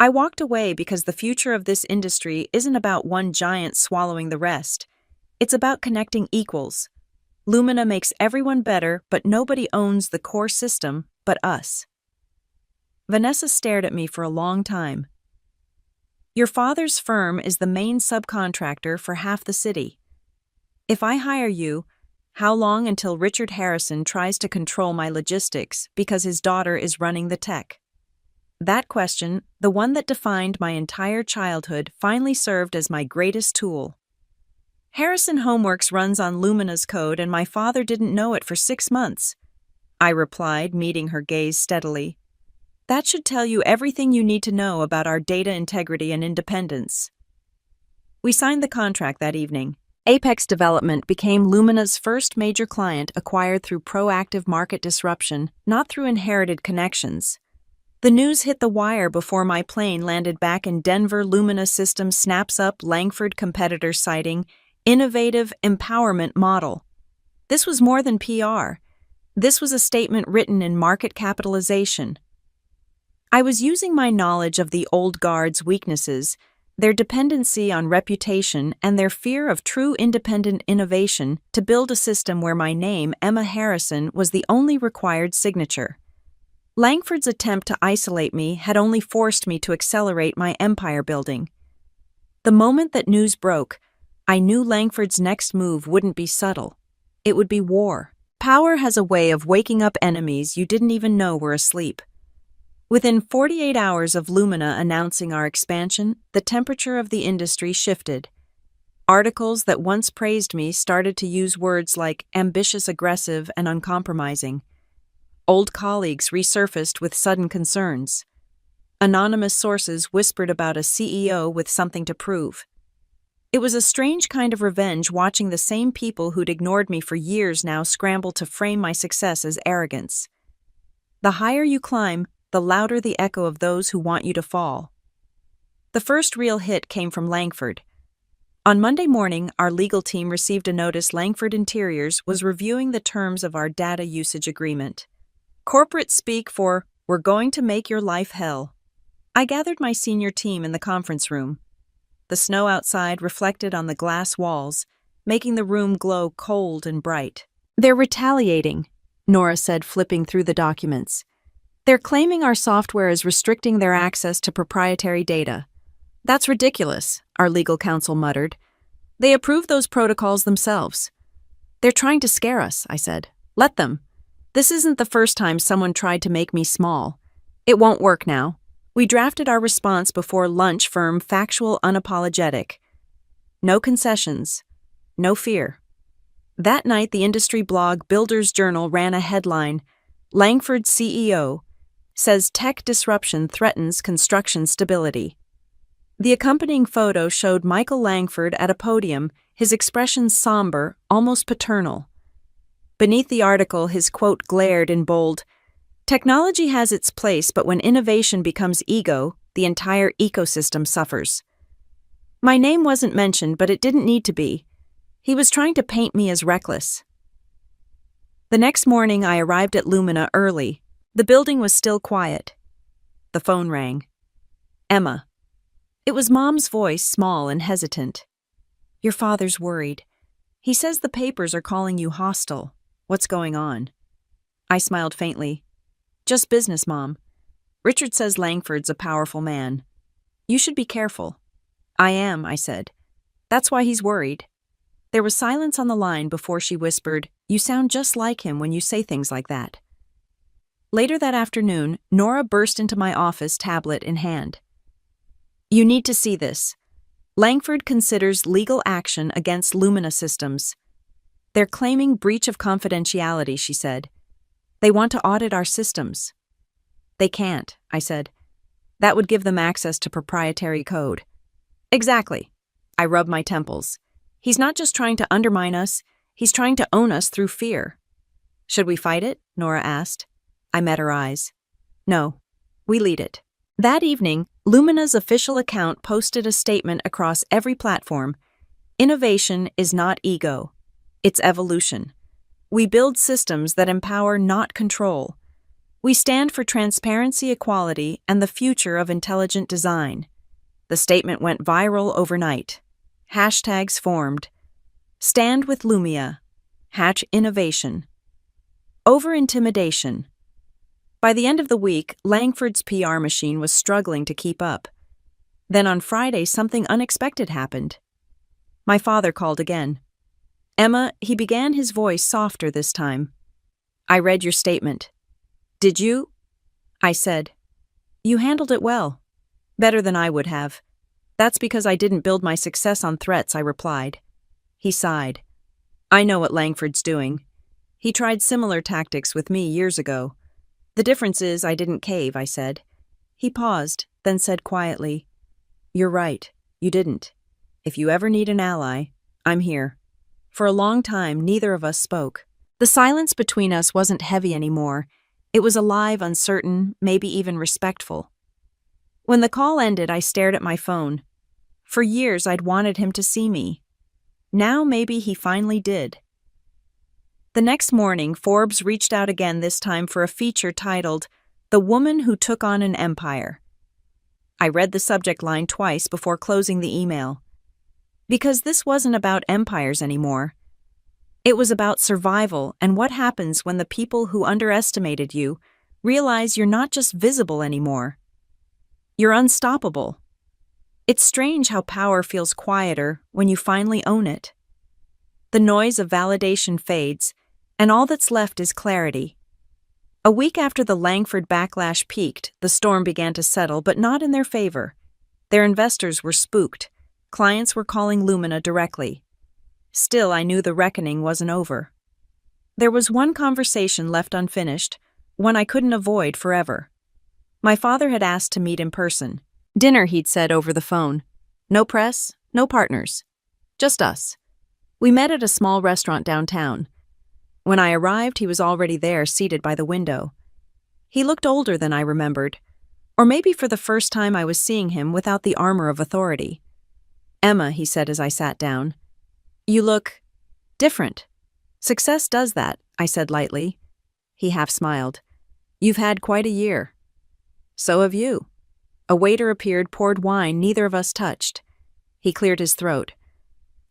I walked away because the future of this industry isn't about one giant swallowing the rest. It's about connecting equals. Lumina makes everyone better, but nobody owns the core system but us. Vanessa stared at me for a long time. "Your father's firm is the main subcontractor for half the city. If I hire you, how long until Richard Harrison tries to control my logistics because his daughter is running the tech?" That question, the one that defined my entire childhood, finally served as my greatest tool. "Harrison Homeworks runs on Lumina's code, and my father didn't know it for 6 months," I replied, meeting her gaze steadily. "That should tell you everything you need to know about our data integrity and independence." We signed the contract that evening. Apex Development became Lumina's first major client, acquired through proactive market disruption, not through inherited connections. The news hit the wire before my plane landed back in Denver. Lumina Systems snaps up Langford competitor citing innovative empowerment model. This was more than PR. This was a statement written in market capitalization. I was using my knowledge of the old guard's weaknesses, their dependency on reputation, and their fear of true independent innovation to build a system where my name, Emma Harrison, was the only required signature. Langford's attempt to isolate me had only forced me to accelerate my empire building. The moment that news broke, I knew Langford's next move wouldn't be subtle. It would be war. Power has a way of waking up enemies you didn't even know were asleep. Within 48 hours of Lumina announcing our expansion, the temperature of the industry shifted. Articles that once praised me started to use words like ambitious, aggressive, and uncompromising. Old colleagues resurfaced with sudden concerns. Anonymous sources whispered about a CEO with something to prove. It was a strange kind of revenge watching the same people who'd ignored me for years now scramble to frame my success as arrogance. The higher you climb, the louder the echo of those who want you to fall. The first real hit came from Langford. On Monday morning, our legal team received a notice Langford Interiors was reviewing the terms of our data usage agreement. Corporate speak for, "We're going to make your life hell." I gathered my senior team in the conference room. The snow outside reflected on the glass walls, making the room glow cold and bright. "They're retaliating," Nora said, flipping through the documents. "They're claiming our software is restricting their access to proprietary data." "That's ridiculous," our legal counsel muttered. "They approve those protocols themselves." "They're trying to scare us," I said. "Let them. This isn't the first time someone tried to make me small. It won't work now." We drafted our response before lunch, firm, factual, unapologetic. No concessions. No fear. That night, the industry blog Builders Journal ran a headline, "Langford CEO says tech disruption threatens construction stability." The accompanying photo showed Michael Langford at a podium, his expression somber, almost paternal. Beneath the article, his quote glared in bold, "Technology has its place, but when innovation becomes ego, the entire ecosystem suffers." My name wasn't mentioned, but it didn't need to be. He was trying to paint me as reckless. The next morning, I arrived at Lumina early. The building was still quiet. The phone rang. "Emma." It was Mom's voice, small and hesitant. "Your father's worried. He says the papers are calling you hostile. What's going on?" I smiled faintly. "Just business, Mom. Richard says Langford's a powerful man. You should be careful." "I am," I said. "That's why he's worried." There was silence on the line before she whispered, "You sound just like him when you say things like that." Later that afternoon, Nora burst into my office, tablet in hand. "You need to see this. Langford considers legal action against Lumina Systems. They're claiming breach of confidentiality," she said. "They want to audit our systems." "They can't," I said. "That would give them access to proprietary code." "Exactly." I rubbed my temples. "He's not just trying to undermine us, he's trying to own us through fear." "Should we fight it?" Nora asked. I met her eyes. "No, we lead it." That evening, Lumina's official account posted a statement across every platform. "Innovation is not ego. It's evolution. We build systems that empower, not control. We stand for transparency, equality, and the future of intelligent design." The statement went viral overnight. Hashtags formed. Stand with Lumia. Hatch innovation. Over intimidation. By the end of the week, Langford's PR machine was struggling to keep up. Then on Friday, something unexpected happened. My father called again. "Emma," he began, his voice softer this time. "I read your statement." "Did you?" I said. "You handled it well. Better than I would have." "That's because I didn't build my success on threats," I replied. He sighed. "I know what Langford's doing. He tried similar tactics with me years ago. The difference is I didn't cave," I said. He paused, then said quietly, "You're right, you didn't. If you ever need an ally, I'm here." For a long time, neither of us spoke. The silence between us wasn't heavy anymore. It was alive, uncertain, maybe even respectful. When the call ended, I stared at my phone. For years, I'd wanted him to see me. Now maybe he finally did. The next morning, Forbes reached out again, this time for a feature titled, "The Woman Who Took on an Empire." I read the subject line twice before closing the email. Because this wasn't about empires anymore. It was about survival and what happens when the people who underestimated you realize you're not just visible anymore. You're unstoppable. It's strange how power feels quieter when you finally own it. The noise of validation fades, and all that's left is clarity. A week after the Langford backlash peaked, the storm began to settle, but not in their favor. Their investors were spooked. Clients were calling Lumina directly. Still, I knew the reckoning wasn't over. There was one conversation left unfinished, one I couldn't avoid forever. My father had asked to meet in person. Dinner, he'd said over the phone. No press, no partners. Just us. We met at a small restaurant downtown. When I arrived, he was already there, seated by the window. He looked older than I remembered, or maybe for the first time I was seeing him without the armor of authority. "Emma," he said as I sat down, "you look different." "Success does that," I said lightly. He half smiled. "You've had quite a year." "So have you." A waiter appeared, poured wine neither of us touched. He cleared his throat.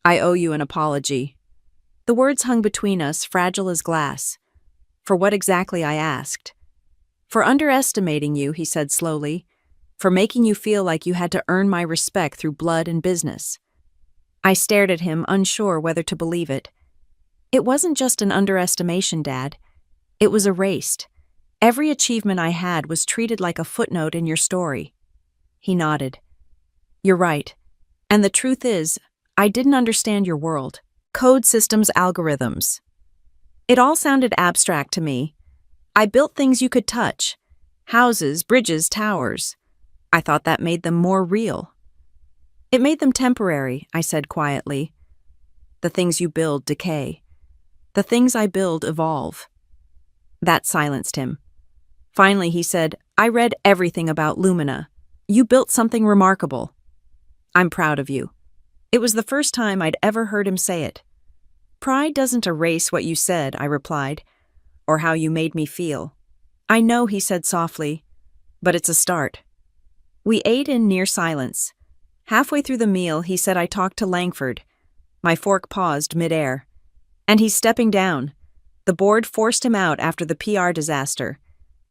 "I owe you an apology." The words hung between us, fragile as glass. "For what exactly?" I asked. "For underestimating you," he said slowly. "For making you feel like you had to earn my respect through blood and business." I stared at him, unsure whether to believe it. "It wasn't just an underestimation, Dad. It was erased. Every achievement I had was treated like a footnote in your story." He nodded. "You're right. And the truth is, I didn't understand your world. Code systems, algorithms. It all sounded abstract to me. I built things you could touch. Houses, bridges, towers. I thought that made them more real." "It made them temporary," I said quietly. "The things you build decay. The things I build evolve." That silenced him. Finally, he said, "I read everything about Lumina. You built something remarkable. I'm proud of you." It was the first time I'd ever heard him say it. "Pride doesn't erase what you said," I replied, "or how you made me feel." "I know," he said softly, "but it's a start." We ate in near silence. Halfway through the meal, he said I talked to Langford. My fork paused midair. "And he's stepping down. The board forced him out after the PR disaster.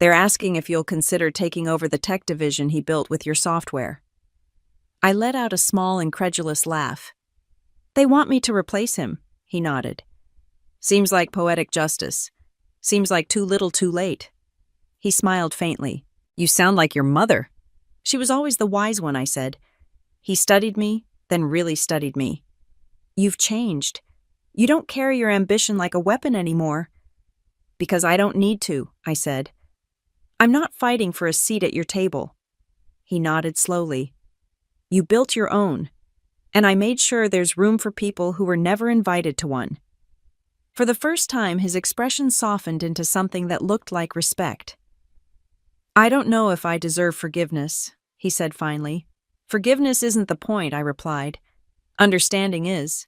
They're asking if you'll consider taking over the tech division he built with your software." I let out a small, incredulous laugh. "They want me to replace him," he nodded. "Seems like poetic justice. Seems like too little too late." He smiled faintly. "You sound like your mother." "She was always the wise one," I said. "He studied me, then really studied me." "You've changed. You don't carry your ambition like a weapon anymore." "Because I don't need to," I said. "I'm not fighting for a seat at your table." He nodded slowly. "You built your own, and I made sure there's room for people who were never invited to one." For the first time, his expression softened into something that looked like respect. "I don't know if I deserve forgiveness," he said finally. "Forgiveness isn't the point," I replied. "Understanding is."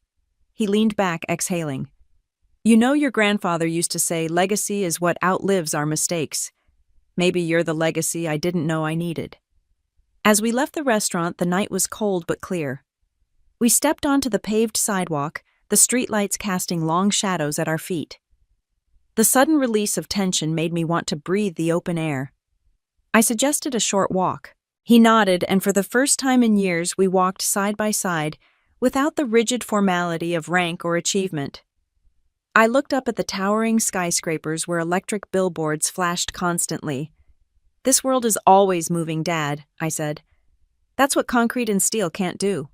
He leaned back, exhaling. "You know your grandfather used to say legacy is what outlives our mistakes. Maybe you're the legacy I didn't know I needed." As we left the restaurant, the night was cold but clear. We stepped onto the paved sidewalk, the streetlights casting long shadows at our feet. The sudden release of tension made me want to breathe the open air. I suggested a short walk. He nodded, and for the first time in years we walked side by side, without the rigid formality of rank or achievement. I looked up at the towering skyscrapers where electric billboards flashed constantly. "This world is always moving, Dad," I said. "That's what concrete and steel can't do."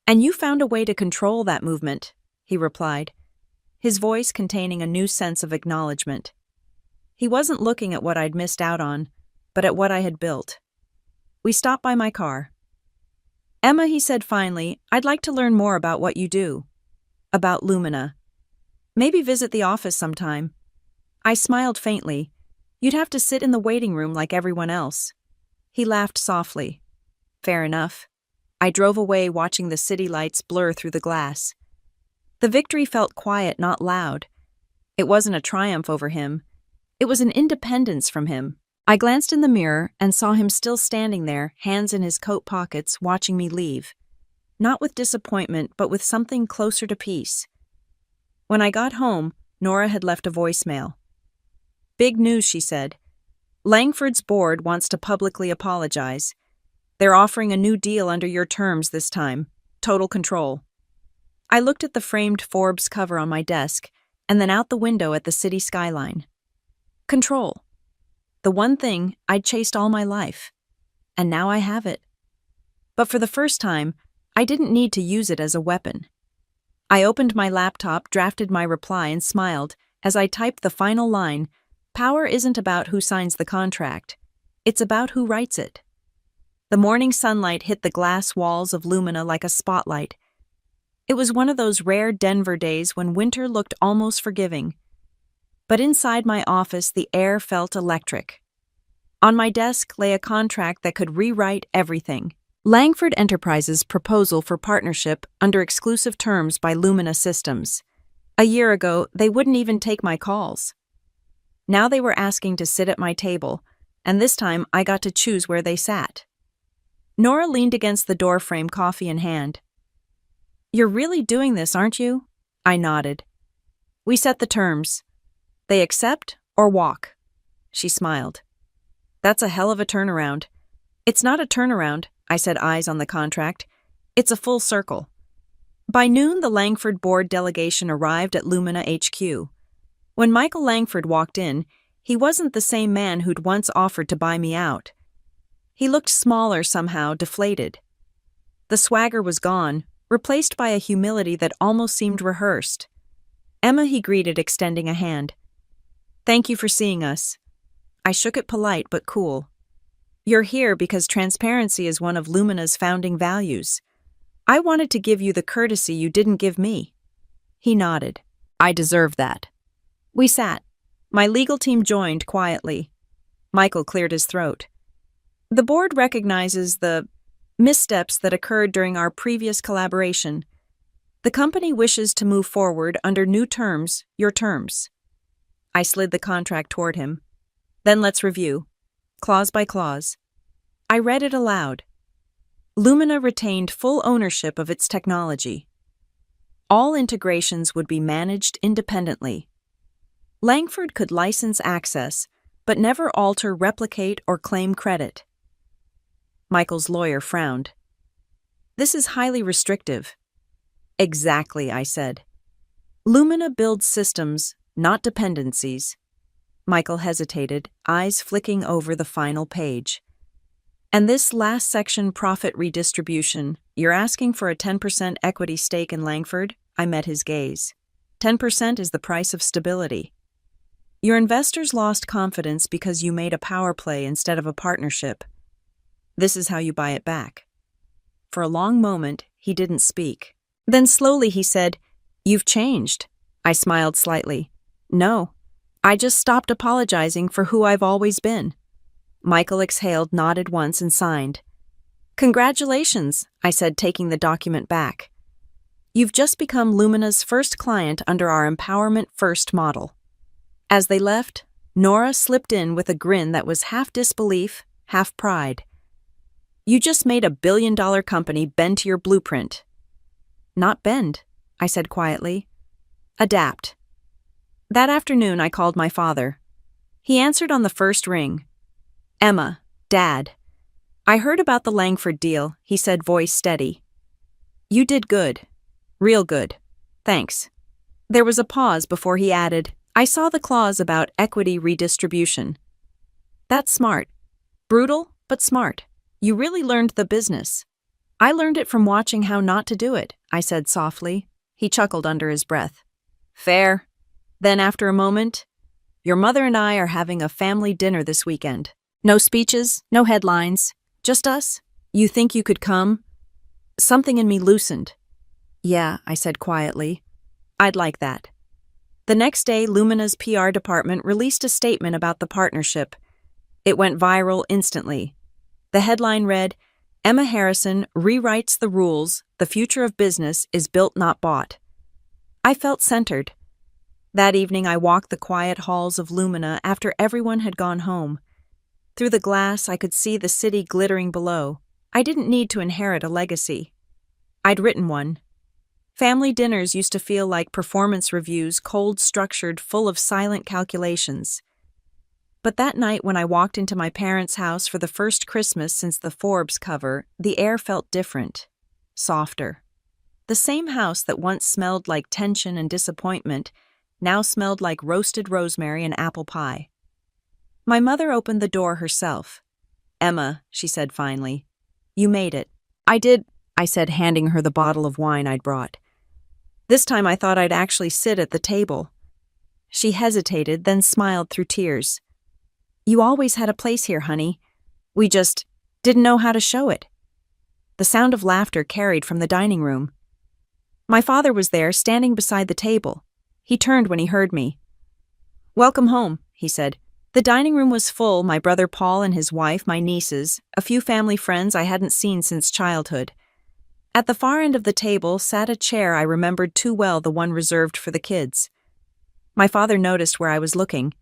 "And you found a way to control that movement," he replied, his voice containing a new sense of acknowledgement. He wasn't looking at what I'd missed out on, but at what I had built. We stopped by my car. "Emma," he said finally, "I'd like to learn more about what you do. About Lumina. Maybe visit the office sometime." I smiled faintly. "You'd have to sit in the waiting room like everyone else." He laughed softly. "Fair enough." I drove away, watching the city lights blur through the glass. The victory felt quiet, not loud. It wasn't a triumph over him. It was an independence from him. I glanced in the mirror and saw him still standing there, hands in his coat pockets, watching me leave. Not with disappointment, but with something closer to peace. When I got home, Nora had left a voicemail. "Big news," she said. "Langford's board wants to publicly apologize. They're offering a new deal under your terms this time. Total control." I looked at the framed Forbes cover on my desk, and then out the window at the city skyline. Control. The one thing I'd chased all my life. And now I have it. But for the first time, I didn't need to use it as a weapon. I opened my laptop, drafted my reply, and smiled as I typed the final line. "Power isn't about who signs the contract. It's about who writes it." The morning sunlight hit the glass walls of Lumina like a spotlight. It was one of those rare Denver days when winter looked almost forgiving. But inside my office, the air felt electric. On my desk lay a contract that could rewrite everything. Langford Enterprises' proposal for partnership under exclusive terms by Lumina Systems. A year ago, they wouldn't even take my calls. Now they were asking to sit at my table, and this time I got to choose where they sat. Nora leaned against the doorframe, coffee in hand. "You're really doing this, aren't you?" I nodded. "We set the terms. They accept or walk." She smiled. "That's a hell of a turnaround." "It's not a turnaround," I said, eyes on the contract. "It's a full circle." By noon, the Langford board delegation arrived at Lumina HQ. When Michael Langford walked in, he wasn't the same man who'd once offered to buy me out. He looked smaller somehow, deflated. The swagger was gone, replaced by a humility that almost seemed rehearsed. "Emma," he greeted, extending a hand. "Thank you for seeing us." I shook it, polite but cool. "You're here because transparency is one of Lumina's founding values. I wanted to give you the courtesy you didn't give me." He nodded. "I deserve that." We sat. My legal team joined quietly. Michael cleared his throat. "The board recognizes the missteps that occurred during our previous collaboration. The company wishes to move forward under new terms, your terms." I slid the contract toward him. "Then let's review, clause by clause." I read it aloud. Lumina retained full ownership of its technology. All integrations would be managed independently. Langford could license access, but never alter, replicate, or claim credit. Michael's lawyer frowned. "This is highly restrictive." "Exactly," I said. "Lumina builds systems, not dependencies." Michael hesitated, eyes flicking over the final page. "And this last section, profit redistribution, you're asking for a 10% equity stake in Langford?" I met his gaze. 10% is the price of stability. Your investors lost confidence because you made a power play instead of a partnership. This is how you buy it back." For a long moment, he didn't speak. Then slowly he said, "You've changed." I smiled slightly. "No, I just stopped apologizing for who I've always been." Michael exhaled, nodded once, and signed. "Congratulations," I said, taking the document back. "You've just become Lumina's first client under our Empowerment First model." As they left, Nora slipped in with a grin that was half disbelief, half pride. "You just made a billion-dollar company bend to your blueprint." "Not bend," I said quietly. "Adapt." That afternoon, I called my father. He answered on the first ring. "Emma, Dad. I heard about the Langford deal," he said, voice steady. "You did good. Real good. Thanks." There was a pause before he added, "I saw the clause about equity redistribution. That's smart. Brutal, but smart. You really learned the business." "I learned it from watching how not to do it," I said softly. He chuckled under his breath. "Fair." Then after a moment, "Your mother and I are having a family dinner this weekend. No speeches, no headlines, just us. You think you could come?" Something in me loosened. "Yeah," I said quietly. "I'd like that." The next day, Lumina's PR department released a statement about the partnership. It went viral instantly. The headline read, "Emma Harrison rewrites the rules. The future of business is built, not bought." I felt centered. That evening, I walked the quiet halls of Lumina after everyone had gone home. Through the glass, I could see the city glittering below. I didn't need to inherit a legacy. I'd written one. Family dinners used to feel like performance reviews, cold, structured, full of silent calculations. But that night when I walked into my parents' house for the first Christmas since the Forbes cover, the air felt different, softer. The same house that once smelled like tension and disappointment now smelled like roasted rosemary and apple pie. My mother opened the door herself. "Emma," she said finally, "you made it." "I did," I said, handing her the bottle of wine I'd brought. This time I thought I'd actually sit at the table. She hesitated, then smiled through tears. "You always had a place here, honey. We just didn't know how to show it." The sound of laughter carried from the dining room. My father was there, standing beside the table. He turned when he heard me. "Welcome home," he said. The dining room was full, my brother Paul and his wife, my nieces, a few family friends I hadn't seen since childhood. At the far end of the table sat a chair I remembered too well, the one reserved for the kids. My father noticed where I was looking.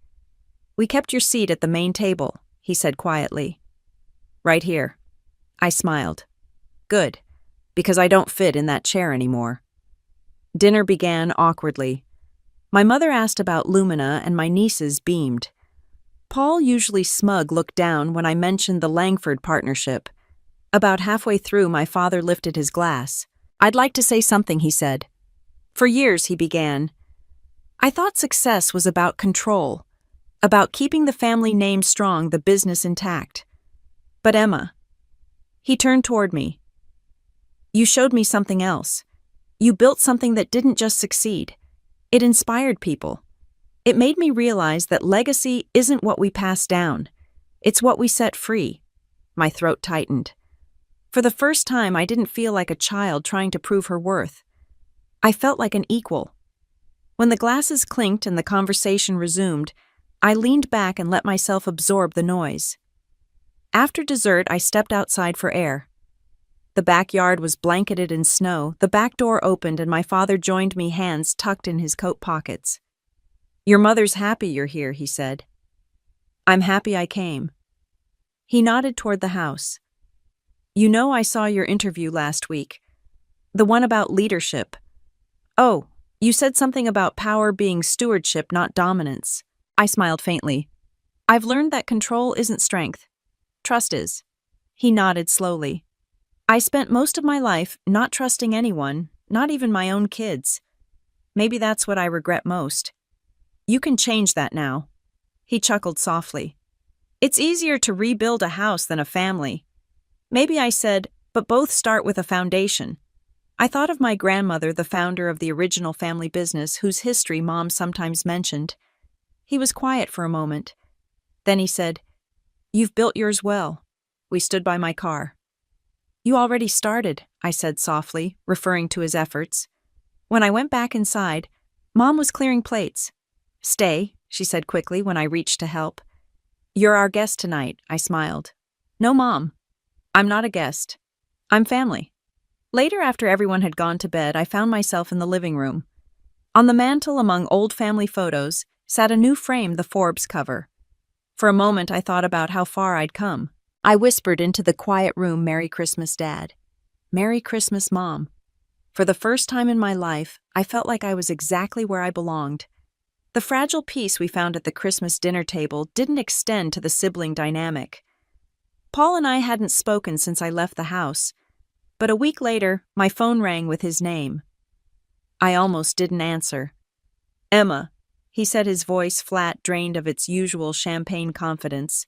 "We kept your seat at the main table," he said quietly. "Right here." I smiled. Good, because I don't fit in that chair anymore. Dinner began awkwardly. My mother asked about Lumina and my nieces beamed. Paul, usually smug, looked down when I mentioned the Langford partnership. About halfway through, my father lifted his glass. I'd like to say something, he said. For years, he began. I thought success was about control, about keeping the family name strong, the business intact. But Emma. He turned toward me. You showed me something else. You built something that didn't just succeed. It inspired people. It made me realize that legacy isn't what we pass down. It's what we set free. My throat tightened. For the first time, I didn't feel like a child trying to prove her worth. I felt like an equal. When the glasses clinked and the conversation resumed, I leaned back and let myself absorb the noise. After dessert, I stepped outside for air. The backyard was blanketed in snow, the back door opened, and my father joined me, hands tucked in his coat pockets. Your mother's happy you're here, he said. I'm happy I came. He nodded toward the house. You know, I saw your interview last week. The one about leadership. Oh, you said something about power being stewardship, not dominance. I smiled faintly. I've learned that control isn't strength. Trust is. He nodded slowly. I spent most of my life not trusting anyone, not even my own kids. Maybe that's what I regret most. You can change that now. He chuckled softly. It's easier to rebuild a house than a family. Maybe I said, but both start with a foundation. I thought of my grandmother, the founder of the original family business, whose history Mom sometimes mentioned. He was quiet for a moment. Then he said, You've built yours well. We stood by my car. You already started, I said softly, referring to his efforts. When I went back inside, Mom was clearing plates. Stay, she said quickly when I reached to help. You're our guest tonight, I smiled. No, Mom. I'm not a guest. I'm family. Later, after everyone had gone to bed, I found myself in the living room. On the mantel, among old family photos, sat a new frame, the Forbes cover. For a moment, I thought about how far I'd come. I whispered into the quiet room, Merry Christmas, Dad. Merry Christmas, Mom. For the first time in my life, I felt like I was exactly where I belonged. The fragile peace we found at the Christmas dinner table didn't extend to the sibling dynamic. Paul and I hadn't spoken since I left the house, but a week later, my phone rang with his name. I almost didn't answer. Emma, he said, his voice flat, drained of its usual champagne confidence.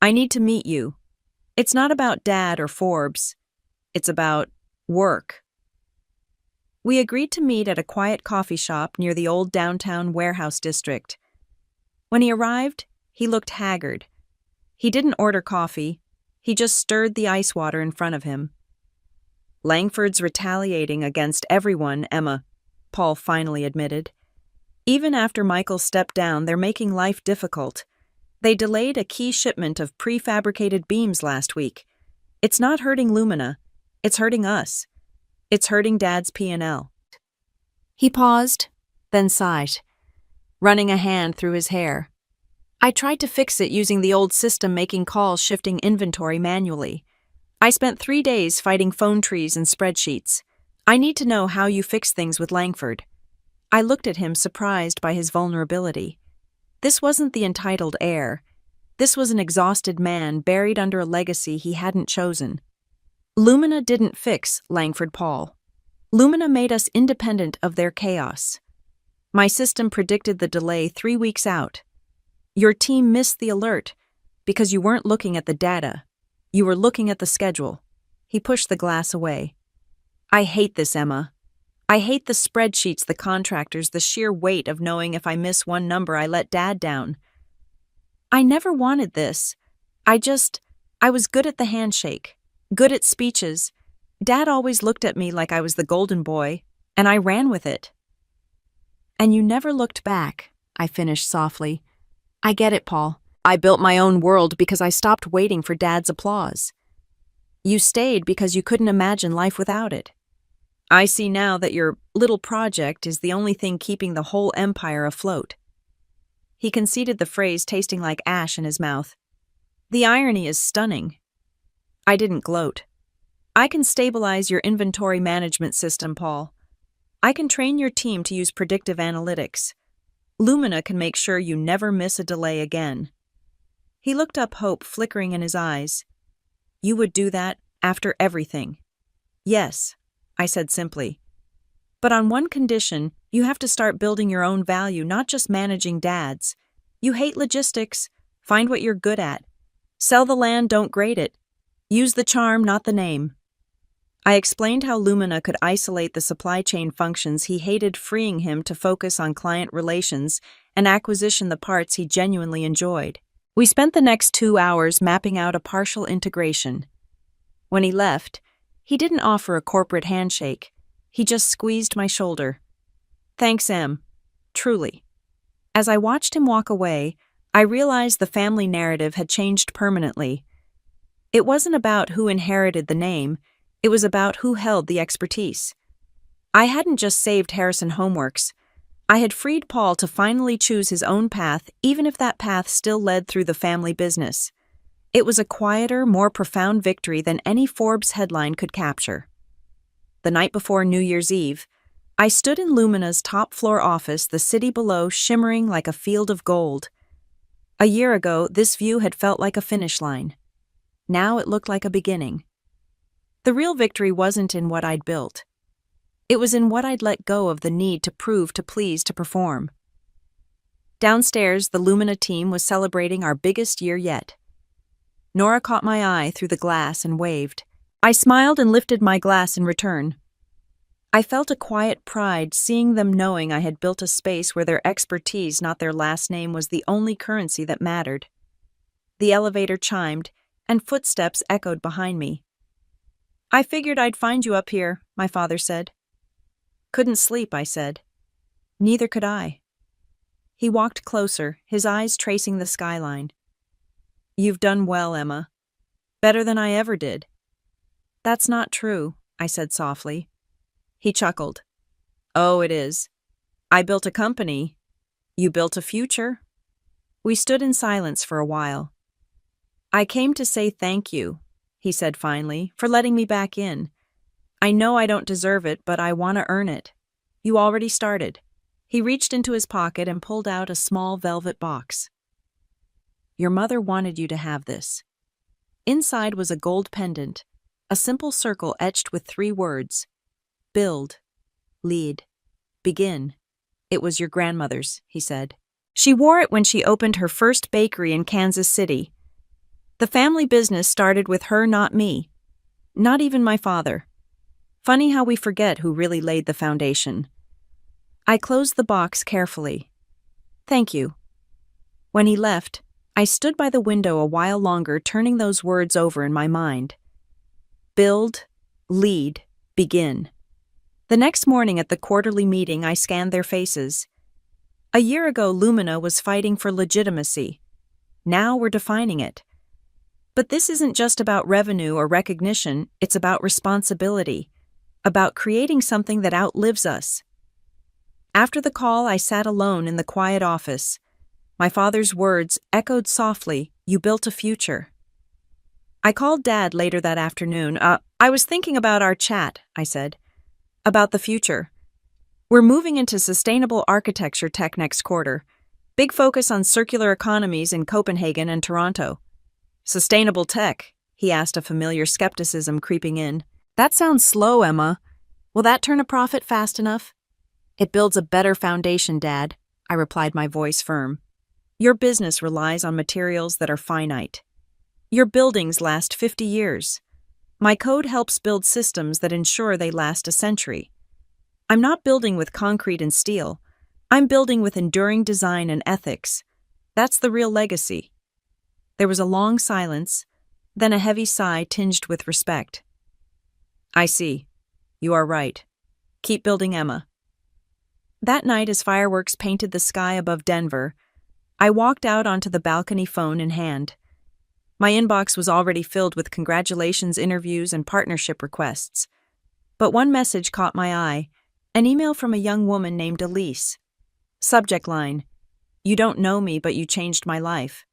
I need to meet you. It's not about Dad or Forbes. It's about work. We agreed to meet at a quiet coffee shop near the old downtown warehouse district. When he arrived, he looked haggard. He didn't order coffee. He just stirred the ice water in front of him. Langford's retaliating against everyone, Emma, Paul finally admitted. Even after Michael stepped down, they're making life difficult. They delayed a key shipment of prefabricated beams last week. It's not hurting Lumina. It's hurting us. It's hurting Dad's P&L. He paused, then sighed, running a hand through his hair. I tried to fix it using the old system, making calls, shifting inventory manually. I spent 3 days fighting phone trees and spreadsheets. I need to know how you fix things with Langford. I looked at him, surprised by his vulnerability. This wasn't the entitled heir. This was an exhausted man buried under a legacy he hadn't chosen. Lumina didn't fix Langford, Paul. Lumina made us independent of their chaos. My system predicted the delay 3 weeks out. Your team missed the alert because you weren't looking at the data. You were looking at the schedule. He pushed the glass away. I hate this, Emma. I hate the spreadsheets, the contractors, the sheer weight of knowing if I miss one number, I let Dad down. I never wanted this. I was good at the handshake, good at speeches. Dad always looked at me like I was the golden boy, and I ran with it. And you never looked back, I finished softly. I get it, Paul. I built my own world because I stopped waiting for Dad's applause. You stayed because you couldn't imagine life without it. I see now that your little project is the only thing keeping the whole empire afloat. He conceded the phrase, tasting like ash in his mouth. The irony is stunning. I didn't gloat. I can stabilize your inventory management system, Paul. I can train your team to use predictive analytics. Lumina can make sure you never miss a delay again. He looked up, hope flickering in his eyes. You would do that after everything? Yes, I said simply. But on one condition, you have to start building your own value, not just managing Dad's. You hate logistics. Find what you're good at. Sell the land, don't grade it. Use the charm, not the name. I explained how Lumina could isolate the supply chain functions he hated, freeing him to focus on client relations and acquisition, the parts he genuinely enjoyed. We spent the next 2 hours mapping out a partial integration. When he left, he didn't offer a corporate handshake. He just squeezed my shoulder. Thanks, Em. Truly. As I watched him walk away, I realized the family narrative had changed permanently. It wasn't about who inherited the name, it was about who held the expertise. I hadn't just saved Harrison Homeworks. I had freed Paul to finally choose his own path, even if that path still led through the family business. It was a quieter, more profound victory than any Forbes headline could capture. The night before New Year's Eve, I stood in Lumina's top-floor office, the city below shimmering like a field of gold. A year ago, this view had felt like a finish line. Now it looked like a beginning. The real victory wasn't in what I'd built. It was in what I'd let go of the need to prove, to please, to perform. Downstairs, the Lumina team was celebrating our biggest year yet. Nora caught my eye through the glass and waved. I smiled and lifted my glass in return. I felt a quiet pride seeing them, knowing I had built a space where their expertise, not their last name, was the only currency that mattered. The elevator chimed, and footsteps echoed behind me. I figured I'd find you up here, my father said. Couldn't sleep, I said. Neither could I. He walked closer, his eyes tracing the skyline. You've done well, Emma. Better than I ever did. That's not true, I said softly. He chuckled. Oh, it is. I built a company. You built a future. We stood in silence for a while. I came to say thank you, he said finally, for letting me back in. I know I don't deserve it, but I want to earn it. You already started. He reached into his pocket and pulled out a small velvet box. Your mother wanted you to have this. Inside was a gold pendant, a simple circle etched with 3 words. Build, lead, begin. It was your grandmother's, he said. She wore it when she opened her first bakery in Kansas City. The family business started with her, not me. Not even my father. Funny how we forget who really laid the foundation. I closed the box carefully. Thank you. When he left, I stood by the window a while longer, turning those words over in my mind. Build, lead, begin. The next morning at the quarterly meeting, I scanned their faces. A year ago, Lumina was fighting for legitimacy. Now we're defining it. But this isn't just about revenue or recognition, it's about responsibility, about creating something that outlives us. After the call, I sat alone in the quiet office. My father's words echoed softly, "You built a future." I called Dad later that afternoon. I was thinking about our chat, I said. About the future. We're moving into sustainable architecture tech next quarter. Big focus on circular economies in Copenhagen and Toronto. Sustainable tech, he asked, a familiar skepticism creeping in. That sounds slow, Emma. Will that turn a profit fast enough? It builds a better foundation, Dad, I replied, my voice firm. Your business relies on materials that are finite. Your buildings last 50 years. My code helps build systems that ensure they last a century. I'm not building with concrete and steel. I'm building with enduring design and ethics. That's the real legacy. There was a long silence, then a heavy sigh tinged with respect. I see. You are right. Keep building, Emma. That night, as fireworks painted the sky above Denver, I walked out onto the balcony, phone in hand. My inbox was already filled with congratulations, interviews, and partnership requests. But one message caught my eye, an email from a young woman named Elise. Subject line, "You don't know me, but you changed my life."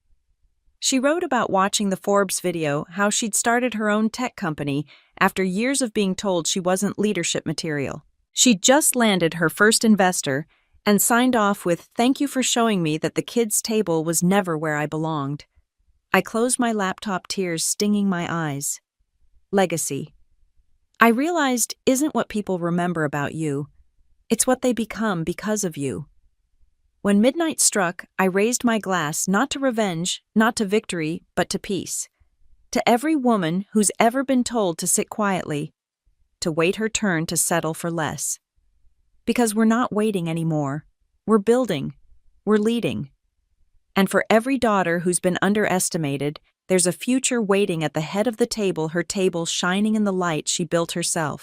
She wrote about watching the Forbes video how she'd started her own tech company after years of being told she wasn't leadership material. She'd just landed her first investor and signed off with "Thank you for showing me that the kids' table was never where I belonged." I closed my laptop, tears stinging my eyes. Legacy. I realized isn't what people remember about you. It's what they become because of you. When midnight struck, I raised my glass not to revenge, not to victory, but to peace. To every woman who's ever been told to sit quietly, to wait her turn to settle for less. Because we're not waiting anymore. We're building. We're leading. And for every daughter who's been underestimated, there's a future waiting at the head of the table, her table shining in the light she built herself.